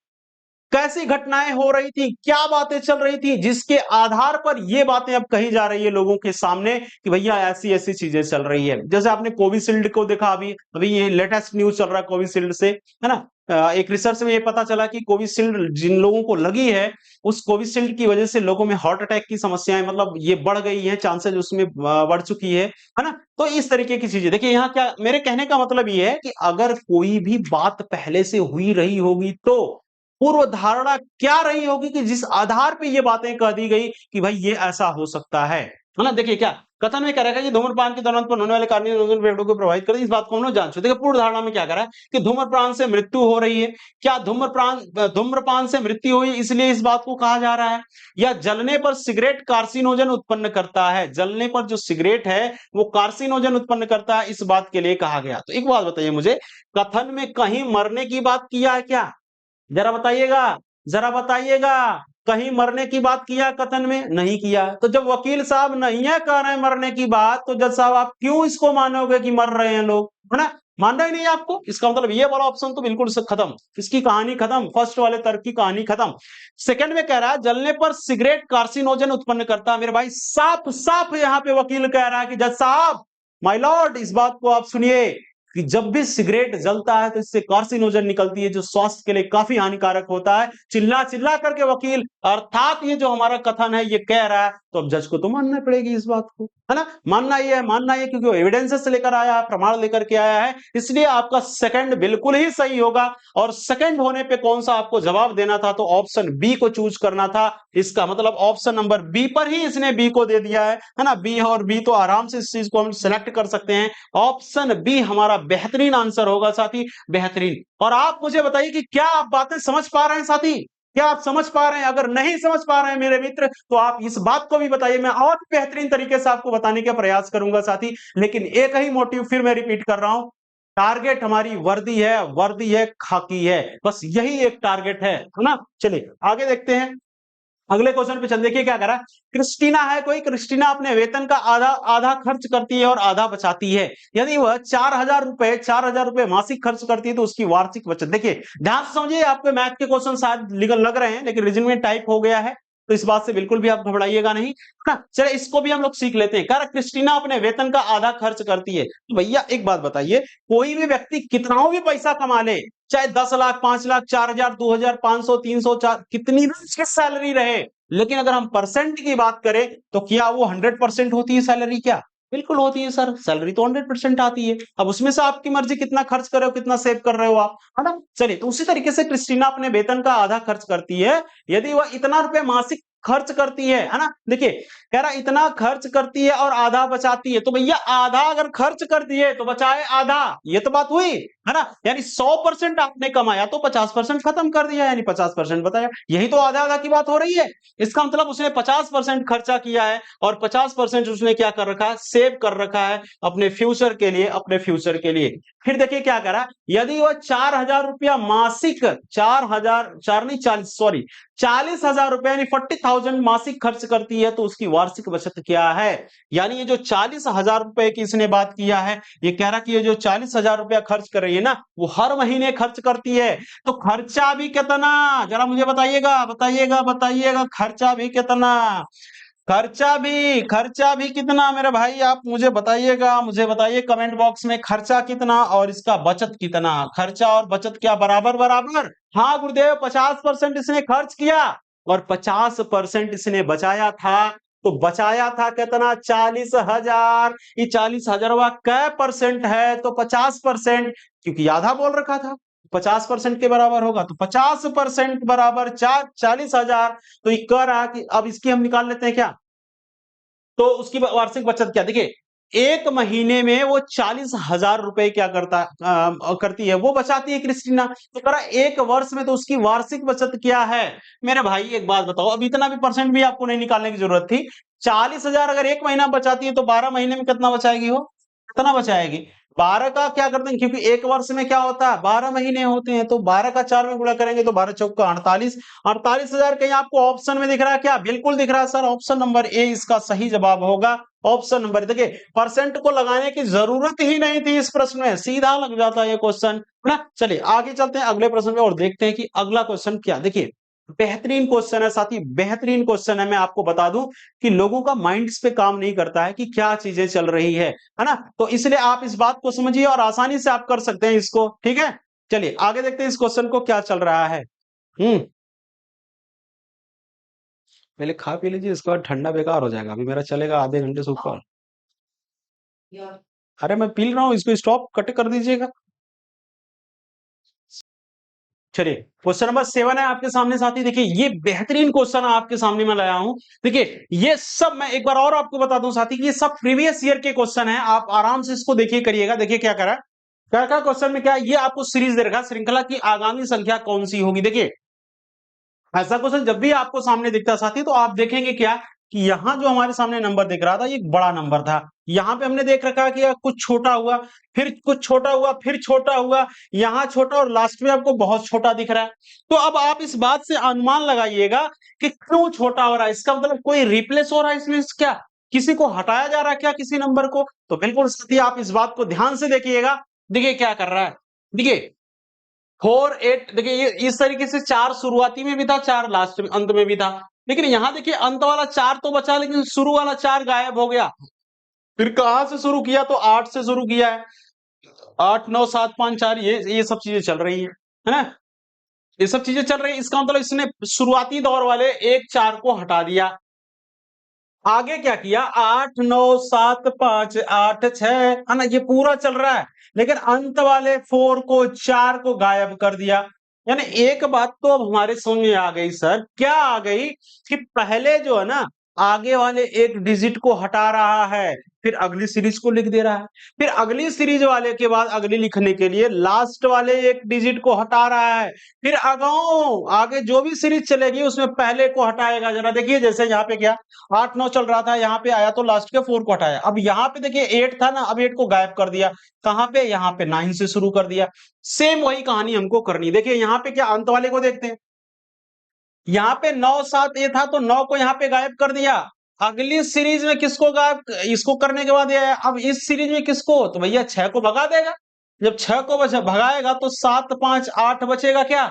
कैसी घटनाएं हो रही थी, क्या बातें चल रही थी, जिसके आधार पर ये बातें अब कही जा रही है लोगों के सामने कि भैया ऐसी ऐसी चीजें चल रही है। जैसे आपने कोविशील्ड को देखा, अभी अभी ये लेटेस्ट न्यूज चल रहा है कोविशील्ड से, है ना। एक रिसर्च में ये पता चला कि कोविशील्ड जिन लोगों को लगी है, उस कोविशील्ड की वजह से लोगों में हार्ट अटैक की समस्याएं मतलब ये बढ़ गई है, चांसेस उसमें बढ़ चुकी है ना। तो इस तरीके की चीजें देखिए, यहाँ क्या मेरे कहने का मतलब ये है कि अगर कोई भी बात पहले से हुई रही होगी तो पूर्व धारणा क्या रही होगी कि जिस आधार पे ये बातें कह दी गई कि भाई ये ऐसा हो सकता है ना। देखिए क्या कथन में कह रहा है कि धूम्रपान के दौरान उत्पन्न होने वाले कार्सिनोजन फेफड़ों को प्रभावित करते हैं, इस बात को हम लोग जान चुके। देखिए पूर्व धारणा में क्या कह रहा है कि धूम्रपान से मृत्यु हो रही है, क्या धूम्रपान से मृत्यु हुई इसलिए इस बात को कहा जा रहा है, या जलने पर सिगरेट कार्सिनोजन उत्पन्न करता है, जलने पर जो सिगरेट है वो कार्सिनोजन उत्पन्न करता है, इस बात के लिए कहा गया। तो एक बात बताइए मुझे, कथन में कहीं मरने की बात किया है क्या, जरा बताइएगा, जरा बताइएगा, कहीं मरने की बात किया कथन में, नहीं किया। तो जब वकील साहब नहीं है कह रहे हैं मरने की बात, तो जज साहब आप क्यों इसको मानोगे कि मर रहे हैं लोग, है ना। मानना ही नहीं है आपको, इसका मतलब ये वाला ऑप्शन तो बिल्कुल से खत्म, इसकी कहानी खत्म, फर्स्ट वाले तर्क की कहानी खत्म। सेकंड में कह रहा है जलने पर सिगरेट कार्सिनोजन उत्पन्न करता है, मेरे भाई साफ साफ यहाँ पे वकील कह रहा है कि जज साहब, माय लॉर्ड, इस बात को आप सुनिए कि जब भी सिगरेट जलता है तो इससे कार्सिनोजन निकलती है, जो स्वास्थ्य के लिए काफी हानिकारक होता है। चिल्ला चिल्ला करके वकील अर्थात ये जो हमारा कथन है ये कह रहा है, तो अब जज को तो मानना पड़ेगी इस बात को, है ना। मानना ही है, मानना ही है, क्योंकि वो एविडेंसेस लेकर आया है, प्रमाण लेकर के आया है, इसलिए आपका सेकंड बिल्कुल ही सही होगा। और सेकंड होने पे कौन सा आपको जवाब देना था, तो ऑप्शन बी को चूज करना था। इसका मतलब ऑप्शन नंबर बी पर ही इसने बी को दे दिया है ना। बी और बी तो आराम से इस चीज को हम सिलेक्ट कर सकते हैं, ऑप्शन बी हमारा बेहतरीन आंसर होगा साथी, बेहतरीन। और आप मुझे बताइए कि क्या आप बातें समझ पा रहे हैं साथी, क्या आप समझ पा रहे हैं, अगर नहीं समझ पा रहे हैं मेरे मित्र तो आप इस बात को भी बताइए, मैं और बेहतरीन तरीके से आपको बताने का प्रयास करूंगा साथी। लेकिन एक ही मोटिव फिर मैं रिपीट कर रहा हूं, टारगेट हमारी वर्दी है, खाकी है, बस यही एक टारगेट है ना। चलिए आगे देखते हैं, अगले क्वेश्चन पे चल। देखिए क्या करा, क्रिस्टीना है कोई, क्रिस्टीना अपने वेतन का आधा आधा खर्च करती है और आधा बचाती है। यदि वह 4,000 रुपए मासिक खर्च करती है तो उसकी वार्षिक बचत, देखिए ध्यान से समझिए, आपके मैथ के क्वेश्चन शायद लग रहे हैं लेकिन रीजनिंग में टाइप हो गया है, तो इस बात से बिल्कुल भी आप घबराइएगा नहीं, है ना। चलिए इसको भी हम लोग सीख लेते हैं। कह रहा क्रिस्टीना अपने वेतन का आधा खर्च करती है, तो भैया एक बात बताइए, कोई भी व्यक्ति कितना भी पैसा कमा ले, चाहे 10 लाख, 5 लाख, 4,000, 2,000, 500, 300, 4, कितनी भी उसकी सैलरी रहे, लेकिन अगर हम परसेंट की बात करें तो क्या वो 100% होती है सैलरी क्या, बिल्कुल होती है सर, सैलरी तो 100% आती है। अब उसमें से आपकी मर्ज़ी कितना खर्च कर रहे हो, कितना सेव कर रहे हो आप, है ना? चलिए, तो उसी तरीके से क्रिस्टीना अपने वेतन का आधा खर्च करती है। यदि वह इतना रुपए मासिक खर्च करती है ना? देखिए, कह रहा है इतना खर्च करती है और आधा बचाती है, तो भैया आधा अगर खर्च कर दिए तो बचाए आधा, ये तो बात हुई, है ना? यानी 100% आपने कमाया तो 50% खत्म कर दिया, यानी 50% बताया। यही तो आधा-आधा की बात हो रही है। इसका मतलब उसने 50% खर्चा किया है और 50% उसने क्या कर रखा है, सेव कर रखा है अपने फ्यूचर के लिए, अपने फ्यूचर के लिए। फिर देखिए क्या करा, यदि वह 4,000 रुपया मासिक, 4,000, 4 नहीं 40, सॉरी, 40,000 रुपए यानी 40,000 मासिक खर्च करती है तो उसकी वार्षिक बचत क्या है? यानी ये जो 40,000 रुपए की इसने बात किया है, ये कह रहा कि ये जो 40,000 रुपया खर्च कर रही है ना, वो हर महीने खर्च करती है। तो खर्चा भी कितना, जरा मुझे बताइएगा, बताइएगा, बताइएगा, खर्चा भी कितना? खर्चा भी कितना मेरे भाई, आप मुझे बताइएगा, मुझे बताइए कमेंट बॉक्स में, खर्चा कितना और इसका बचत कितना? खर्चा और बचत क्या बराबर बराबर? हाँ गुरुदेव, 50% इसने खर्च किया और 50% इसने बचाया था। तो बचाया था कितना? 40,000। ये 40,000 कै परसेंट है? तो 50%, क्योंकि आधा बोल रखा था, 50% के बराबर होगा, तो 50% बराबर 40,000। तो ये कह रहा कि अब इसकी हम निकाल लेते हैं क्या? तो उसकी वार्षिक बचत क्या? देखिए, एक महीने में वो 40,000 रुपए क्या करती है, वो बचाती है क्रिस्टीना। तो कह रहा एक वर्ष में तो उसकी वार्षिक बचत क्या है? मेरे भाई एक बात बताओ, अब इतना भी परसेंट भी आपको नहीं निकालने की जरूरत थी। 40,000 अगर एक महीना बचाती है तो 12 महीने में कितना बचाएगी वो? कितना बचाएगी? 12 का क्या करते हैं, क्योंकि एक वर्ष में क्या होता है, 12 महीने होते हैं, तो 12 का 4 में गुणा करेंगे तो 12 चौक का 48। 48,000 कहीं आपको ऑप्शन में दिख रहा है क्या? बिल्कुल दिख रहा है सर, ऑप्शन नंबर ए इसका सही जवाब होगा। ऑप्शन नंबर, देखिए परसेंट को लगाने की जरूरत ही नहीं थी इस प्रश्न में, सीधा लग जाता है ये क्वेश्चन, है ना? चलिए आगे चलते हैं अगले प्रश्न में और देखते हैं कि अगला क्वेश्चन क्या। देखिए, बेहतरीन क्वेश्चन है साथी, बेहतरीन क्वेश्चन है। मैं आपको बता दूं कि लोगों का माइंड इस पे काम नहीं करता है कि क्या चीजें चल रही है ना? तो इसलिए आप इस बात को समझिए और आसानी से आप कर सकते हैं इसको, ठीक है? चलिए आगे देखते हैं इस क्वेश्चन को क्या चल रहा है। हम्म पहले खा पी लीजिए, इसके बाद ठंडा बेकार हो जाएगा, अभी मेरा चलेगा आधे घंटे से ऊपर। अरे मैं पी रहा हूँ, इसको स्टॉप कट कर दीजिएगा। चलिए, क्वेश्चन नंबर 7 है आपके सामने साथी। देखिए, ये बेहतरीन क्वेश्चन आपके सामने मैं लाया हूं। देखिए, ये सब मैं एक बार और आपको बता दूं साथी कि ये सब प्रीवियस ईयर के क्वेश्चन है, आप आराम से इसको देखिए, करिएगा। देखिए क्या करा, क्या क्या क्वेश्चन में क्या है? ये आपको सीरीज दे रखा है, श्रृंखला की आगामी संख्या कौन सी होगी। देखिए, ऐसा क्वेश्चन जब भी आपको सामने दिखता है साथी, तो आप देखेंगे क्या कि यहां जो हमारे सामने नंबर दिख रहा था, ये एक बड़ा नंबर था। यहां पे हमने देख रखा है कि कुछ छोटा हुआ, फिर कुछ छोटा हुआ, फिर छोटा हुआ, यहां छोटा और लास्ट में आपको बहुत छोटा दिख रहा है। तो अब आप इस बात से अनुमान लगाइएगा कि क्यों छोटा हो रहा है। इसका मतलब कोई रिप्लेस हो रहा है इसमें क्या? किसी को हटाया जा रहा है क्या, किसी नंबर को? तो बिल्कुल साथी, आप इस बात को ध्यान से देखिएगा। देखिए क्या कर रहा है, देखिए 4 8, देखिए ये इस तरीके से 4 शुरुआती में भी था, 4 लास्ट में, अंत में भी था। लेकिन यहां देखिए अंत वाला 4 तो बचा, लेकिन शुरू वाला 4 गायब हो गया। फिर कहां से शुरू किया? तो 8 से शुरू किया है। 8 9 7 5 4, ये सब चीजें चल रही है ना? ये सब चीजें चल रही है, इसका मतलब इसने शुरुआती दौर वाले एक 4 को हटा दिया। आगे क्या किया? 8 9 7 5 8 6, है ना? ये पूरा चल रहा है, लेकिन अंत वाले 4 को गायब कर दिया। यानी एक बात तो अब हमारे समझ में आ गई सर, क्या आ गई? कि पहले जो है ना, आगे वाले एक डिजिट को हटा रहा है, फिर अगली सीरीज को लिख दे रहा है, फिर अगली सीरीज वाले के बाद अगली लिखने के लिए लास्ट वाले एक डिजिट को हटा रहा है, फिर अगाऊ आगे जो भी सीरीज चलेगी उसमें पहले को हटाएगा। जरा देखिए, जैसे यहाँ पे क्या 8 9 चल रहा था, यहाँ पे आया तो लास्ट के 4 को हटाया। अब यहाँ पे देखिए 8 था ना, अब 8 को गायब कर दिया। कहां पे? यहाँ पे 9 से शुरू कर दिया। सेम वही कहानी हमको करनी। देखिए यहाँ पे क्या, अंत वाले को देखते हैं। यहाँ पे 9 7 ए था, तो 9 को यहाँ पे गायब कर दिया। अगली सीरीज में किसको गायब, इसको करने के बाद ये है। अब इस सीरीज में किसको? तो भैया 6 को भगा देगा। जब 6 को भगाएगा तो 7 5 8 बचेगा क्या?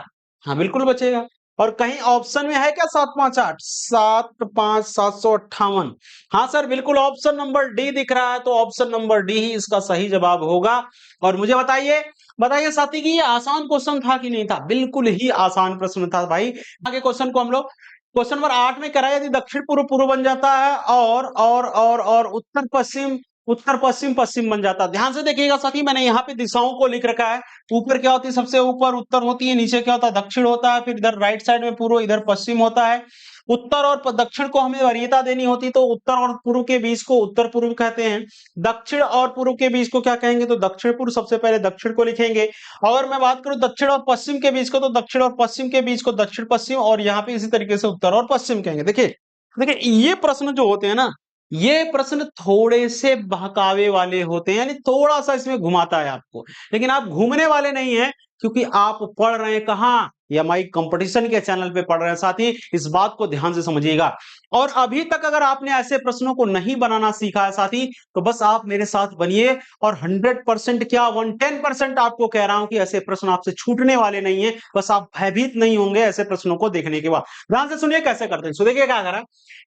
हाँ बिल्कुल बचेगा। और कहीं ऑप्शन में है क्या 7 5 8? 7 5 758। हाँ सर, बिल्कुल ऑप्शन नंबर डी दिख रहा है, तो ऑप्शन नंबर डी ही इसका सही जवाब होगा। और मुझे बताइए, बताइए साथी कि ये आसान क्वेश्चन था कि नहीं था? बिल्कुल ही आसान प्रश्न था भाई। आगे क्वेश्चन को हम लोग क्वेश्चन नंबर 8 में कराया, यदि दक्षिण पूर्व पूर्व बन जाता है और उत्तर पश्चिम उत्तर पश्चिम पश्चिम बन जाता। ध्यान से देखिएगा साथी, मैंने यहाँ पे दिशाओं को लिख रखा है। ऊपर क्या होती है, सबसे ऊपर उत्तर होती है, नीचे क्या होता है, दक्षिण होता है, फिर इधर राइट साइड में पूर्व, इधर पश्चिम होता है। उत्तर और दक्षिण को हमें वरीयता देनी होती, तो उत्तर और पूर्व के बीच को उत्तर पूर्व कहते हैं। दक्षिण और पूर्व के बीच को क्या कहेंगे, तो दक्षिण पूर्व। सबसे पहले दक्षिण को लिखेंगे। अगर मैं बात करूं दक्षिण और पश्चिम के बीच को, तो दक्षिण और पश्चिम के बीच को दक्षिण पश्चिम, और यहाँ पे इसी तरीके से उत्तर और पश्चिम कहेंगे। देखिए देखिए, ये प्रश्न जो होते हैं ना, ये प्रश्न थोड़े से बहकावे वाले होते हैं, यानी थोड़ा सा इसमें घुमाता है आपको, लेकिन आप घूमने वाले नहीं है, क्योंकि आप पढ़ रहे हैं कहाँ, एमआई कंपटीशन के चैनल पे पढ़ रहे हैं। साथ ही इस बात को ध्यान से समझिएगा। और अभी तक अगर आपने ऐसे प्रश्नों को नहीं बनाना सीखा है साथी, तो बस आप मेरे साथ बनिए, और 100% क्या 110% आपको कह रहा हूं कि ऐसे प्रश्न आपसे छूटने वाले नहीं है। बस आप भयभीत नहीं होंगे ऐसे प्रश्नों को देखने के बाद। ध्यान से सुनिए कैसे करते हैं। देखिए क्या करा,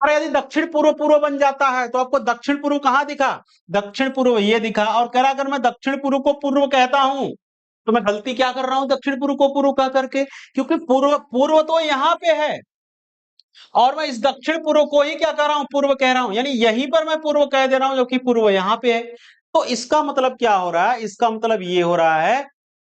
और यदि दक्षिण पूर्व पूर्व बन जाता है, तो आपको दक्षिण पूर्व कहां दिखा, दक्षिण पूर्व ये दिखा। और कह रहा अगर मैं दक्षिण पूर्व को पूर्व कहता हूं, तो मैं गलती क्या कर रहा हूं दक्षिण पूर्व को पूर्व कह करके, क्योंकि पूर्व पूर्व तो यहां पे है, और मैं इस दक्षिण पूर्व को ही क्या कर रहा हूं, पूर्व कह रहा हूं, यानी यहीं पर मैं पूर्व कह दे रहा हूं, जो कि पूर्व यहां पे है। तो इसका मतलब क्या हो रहा है, इसका मतलब ये हो रहा है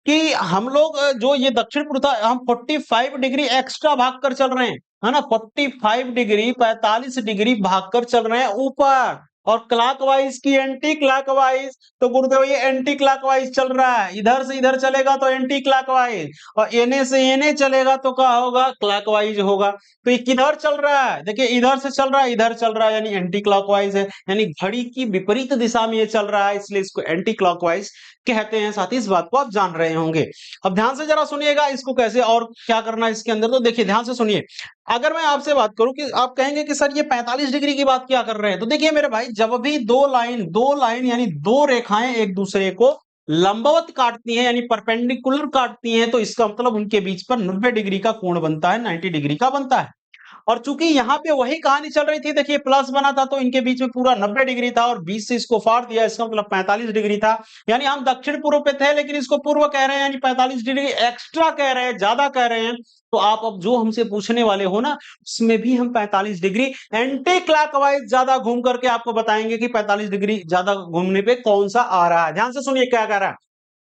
कि हम लोग जो ये दक्षिण पूर्व था, हम 45 डिग्री एक्स्ट्रा भाग कर चल रहे हैं, है ना। 45 डिग्री, 45 डिग्री भाग कर चल रहे हैं ऊपर, और क्लॉकवाइज की एंटी क्लॉकवाइज। तो गुरुदेव ये एंटी क्लॉकवाइज चल रहा है, इधर से इधर चलेगा तो एंटी क्लॉकवाइज, और एने से एने चलेगा तो क्या होगा, क्लॉकवाइज होगा। तो ये किधर चल रहा है, देखिए इधर से चल रहा है, इधर चल रहा है, यानी एंटी क्लॉकवाइज है, यानी घड़ी की विपरीत दिशा में ये चल रहा है, इसलिए इसको एंटी क्लॉकवाइज कहते हैं। साथ ही इस बात को आप जान रहे होंगे। अब ध्यान से जरा सुनिएगा, इसको कैसे और क्या करना है इसके अंदर, तो देखिए ध्यान से सुनिए। अगर मैं आपसे बात करूं कि आप कहेंगे कि सर ये 45 डिग्री की बात क्या कर रहे हैं, तो देखिए मेरे भाई, जब भी दो लाइन यानी दो रेखाएं एक दूसरे को लंबवत काटती हैं, यानी परपेंडिकुलर काटती हैं, तो इसका मतलब उनके बीच पर 90 डिग्री का कोण बनता है, 90 डिग्री का बनता है। और चूंकि यहाँ पे वही कहानी चल रही थी, देखिए प्लस बना था, तो इनके बीच में पूरा 90 डिग्री था, और 20 से इसको फाड़ दिया, इसका मतलब 45 डिग्री था। यानी हम दक्षिण पूर्व पे थे, लेकिन इसको पूर्व कह रहे हैं, यानी 45 डिग्री एक्स्ट्रा कह रहे हैं, ज्यादा कह रहे हैं। तो आप अब जो हमसे पूछने वाले हो ना, उसमें भी हम 45 डिग्री एंटी क्लॉकवाइज ज्यादा घूम करके आपको बताएंगे कि 45 डिग्री ज्यादा घूमने पे कौन सा आ रहा है। ध्यान से सुनिए क्या कह रहा है,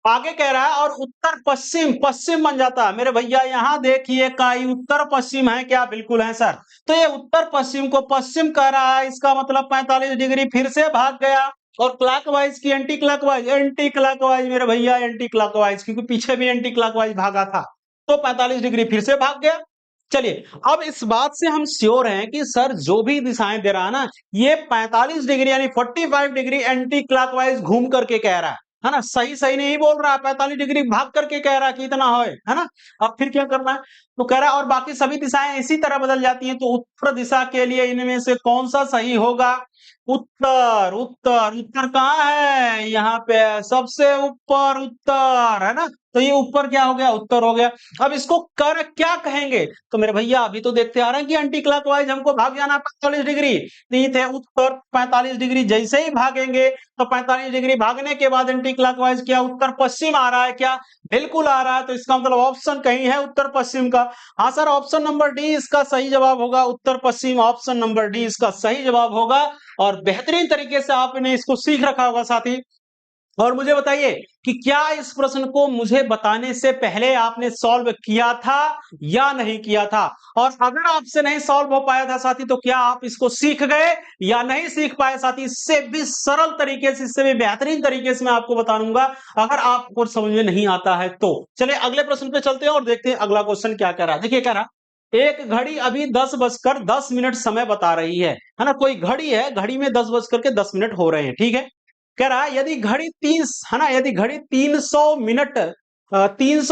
आगे कह रहा है, और उत्तर पश्चिम पश्चिम बन जाता है। मेरे भैया यहां देखिए, काई उत्तर पश्चिम है क्या, बिल्कुल है सर। तो ये उत्तर पश्चिम को पश्चिम कह रहा है, इसका मतलब 45 डिग्री फिर से भाग गया। और क्लॉकवाइज की एंटी क्लॉकवाइज, एंटी क्लॉकवाइज मेरे भैया, एंटी क्लॉकवाइज, क्योंकि पीछे भी एंटी क्लॉकवाइज भागा था, तो 45 डिग्री फिर से भाग गया। चलिए, अब इस बात से हम श्योर हैं कि सर जो भी दिशाएं दे रहा है ना, ये 45 डिग्री यानी 45 डिग्री एंटी क्लॉकवाइज घूम करके कह रहा है ना। सही सही नहीं बोल रहा, 45 डिग्री भाग करके कह रहा है कि इतना है ना। अब फिर क्या करना है, तो कह रहा है और बाकी सभी दिशाएं इसी तरह बदल जाती हैं, तो उत्तर दिशा के लिए इनमें से कौन सा सही होगा, उत्तर। उत्तर उत्तर कहाँ है, यहाँ पे सबसे ऊपर उत्तर, है ना। तो ये ऊपर क्या हो गया, उत्तर हो गया। अब इसको कर क्या कहेंगे, तो मेरे भैया अभी तो देखते आ रहे हैं कि एंटी क्लॉकवाइज हमको भाग जाना 45 डिग्री, तो ये थे उत्तर 45 डिग्री। जैसे ही भागेंगे, तो 45 डिग्री भागने के बाद एंटी क्लॉकवाइज क्या उत्तर पश्चिम आ रहा है क्या, बिल्कुल आ रहा है। तो इसका मतलब ऑप्शन कहीं है उत्तर पश्चिम का। हाँ सर, ऑप्शन नंबर डी इसका सही जवाब होगा, उत्तर पश्चिम, ऑप्शन नंबर डी इसका सही जवाब होगा। और बेहतरीन तरीके से आपने इसको सीख रखा होगा साथी। और मुझे बताइए कि क्या इस प्रश्न को मुझे बताने से पहले आपने सॉल्व किया था या नहीं किया था, और अगर आपसे नहीं सॉल्व हो पाया था साथी, तो क्या आप इसको सीख गए या नहीं सीख पाए साथी। इससे भी सरल तरीके से, इससे भी बेहतरीन तरीके से मैं आपको बताऊंगा, अगर आपको समझ में नहीं आता है तो। चलिए अगले प्रश्न पे चलते हैं और देखते हैं अगला क्वेश्चन क्या कह रहा है। देखिए कह रहा, एक घड़ी अभी 10:10 समय बता रही है ना। कोई घड़ी है, घड़ी में 10:10 हो रहे हैं, ठीक है। कह रहा है यदि घड़ी 30 है ना, यदि घड़ी 300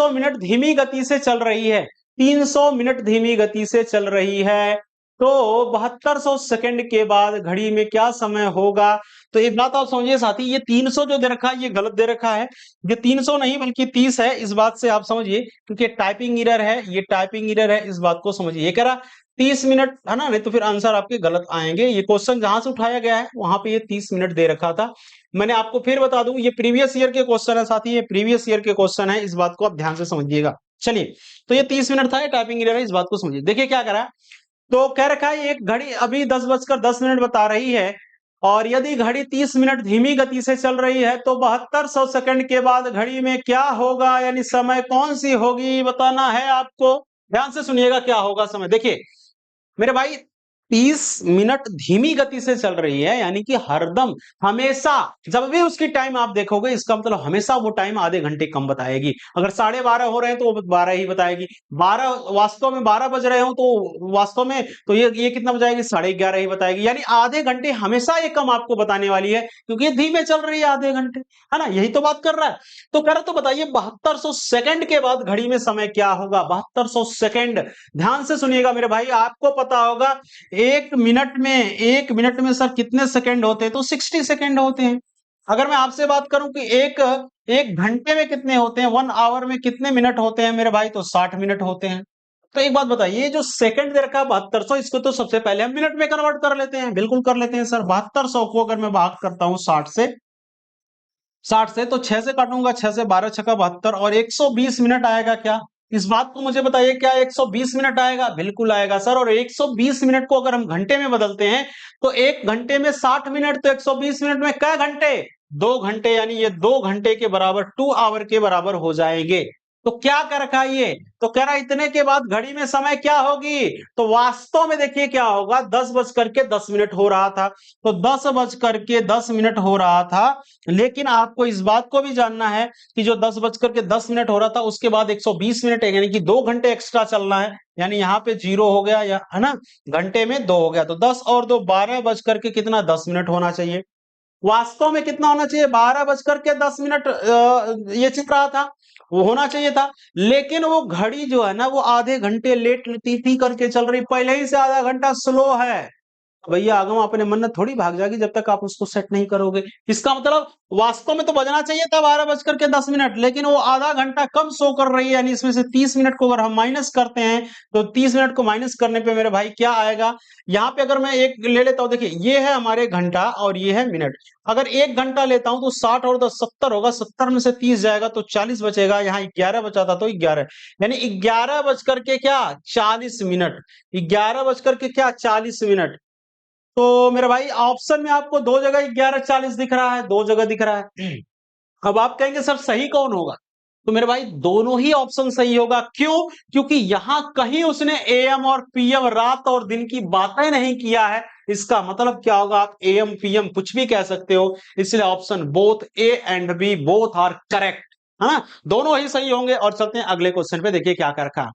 मिनट धीमी गति से चल रही है, 300 मिनट धीमी गति से चल रही है, तो 7200 सेकंड के बाद घड़ी में क्या समय होगा। तो एक बात आप समझिए साथी, ये 300 जो दे रखा है ये गलत दे रखा है, ये 300 नहीं बल्कि 30 है। इस बात से आप समझिए, क्योंकि टाइपिंग एरर है, ये टाइपिंग एरर है, इस बात को समझिए। ये कह रहा 30 मिनट है ना, नहीं तो फिर आंसर आपके गलत आएंगे। ये क्वेश्चन जहां से उठाया गया है वहां पे ये 30 मिनट दे रखा था। मैंने आपको फिर बता दूं, ये प्रीवियस ईयर के क्वेश्चन है साथी, ये प्रीवियस ईयर के क्वेश्चन है, इस बात को आप ध्यान से समझिएगा। चलिए, तो ये 30 मिनट था, ये टाइपिंग एरर है, इस बात को समझिए। देखिए क्या करा, तो कह रखा है एक घड़ी अभी 10:10 बता रही है, और यदि घड़ी 30 मिनट धीमी गति से चल रही है तो 7200 सेकंड के बाद घड़ी में क्या होगा, यानी समय कौन सी होगी बताना है आपको। ध्यान से सुनिएगा क्या होगा समय। देखिए मेरे भाई 30 मिनट धीमी गति से चल रही है, यानी कि हरदम हमेशा जब भी उसकी टाइम आप देखोगे, इसका मतलब हमेशा वो टाइम आधे घंटे कम बताएगी। अगर 12:30 हो रहे हैं तो वो 12 ही बताएगी, 12 वास्तव में 12 बज रहे हो तो वास्तव में तो ये कितना बजाएगी, 11:30 ही बताएगी। यानी आधे घंटे हमेशा ये कम आपको बताने वाली है, क्योंकि ये धीमे चल रही है आधे घंटे, है ना, यही तो बात कर रहा है। तो कह रहा तो बताइए 7200 सेकंड के बाद घड़ी में समय क्या होगा, 7200 सेकंड। ध्यान से सुनिएगा मेरे भाई, आपको पता होगा एक मिनट में सर कितने सेकंड होते हैं, तो 60 सेकंड होते हैं। अगर मैं आपसे बात करूं कि एक घंटे में कितने होते हैं, 1 आवर में कितने मिनट होते हैं मेरे भाई, तो 60 मिनट होते हैं। तो एक बात बताइए, जो सेकंड दे रखा है 7200, इसको तो सबसे पहले हम मिनट में कन्वर्ट कर लेते हैं। बिल्कुल कर लेते हैं सर। 7200 को अगर मैं भाग करता हूं 60 से तो 6 से काटूंगा, 6 से 12 छक्का 72 और 120 मिनट आएगा क्या। इस बात को मुझे बताइए, क्या 120 मिनट आएगा? बिल्कुल आएगा सर। और 120 मिनट को अगर हम घंटे में बदलते हैं तो एक घंटे में 60 मिनट, तो 120 मिनट में क्या घंटे, 2 घंटे, यानी ये 2 घंटे के बराबर, 2 आवर के बराबर हो जाएंगे। तो क्या कर रखा है ये, तो कह रहा इतने के बाद घड़ी में समय क्या होगी, तो वास्तव में देखिए क्या होगा, 10:10 हो रहा था, तो 10:10 हो रहा था। लेकिन आपको इस बात को भी जानना है कि जो 10:10 हो रहा था उसके बाद 120 मिनट है, यानी कि 2 घंटे एक्स्ट्रा चलना है। यानी यहाँ पे 0 हो गया, या है ना, घंटे में 2 हो गया, तो 10 और 2 12 बज करके कितना 10 मिनट होना चाहिए। वास्तव में कितना होना चाहिए, 12:10 ये चल रहा था, वो होना चाहिए था। लेकिन वो घड़ी जो है ना, वो आधे घंटे लेट ती करके चल रही, पहले ही से आधा घंटा स्लो है। भैया आगम अपने मन में थोड़ी भाग जाएगी जब तक आप उसको सेट नहीं करोगे। इसका मतलब वास्तव में तो बजना चाहिए था 12:10, लेकिन वो आधा घंटा कम शो कर रही है। यानी इसमें से 30 मिनट को अगर हम माइनस करते हैं तो 30 मिनट को माइनस करने पे मेरे भाई क्या आएगा, यहाँ पे अगर मैं एक ले लेता हूं, देखिए ये है हमारे घंटा और ये है मिनट। अगर 1 घंटा लेता हूं तो 60 और 10 70 होगा, 70 में से 30 जाएगा तो 40 बचेगा। यहाँ 11 बचा था तो 11, यानी 11 बज करके क्या 40 मिनट, 11 बज करके क्या 40 मिनट। तो मेरे भाई ऑप्शन में आपको दो जगह 11:40 दिख रहा है, दो जगह दिख रहा है। अब आप कहेंगे सर सही कौन होगा, तो मेरे भाई दोनों ही ऑप्शन सही होगा। क्यों? क्योंकि यहां कहीं उसने एएम और पीएम, रात और दिन की बातें नहीं किया है। इसका मतलब क्या होगा, आप एएम पीएम कुछ भी कह सकते हो, इसलिए option both A and B both are correct, है ना, दोनों ही सही होंगे। और चलते हैं अगले क्वेश्चन पे, देखिए क्या कर रखा।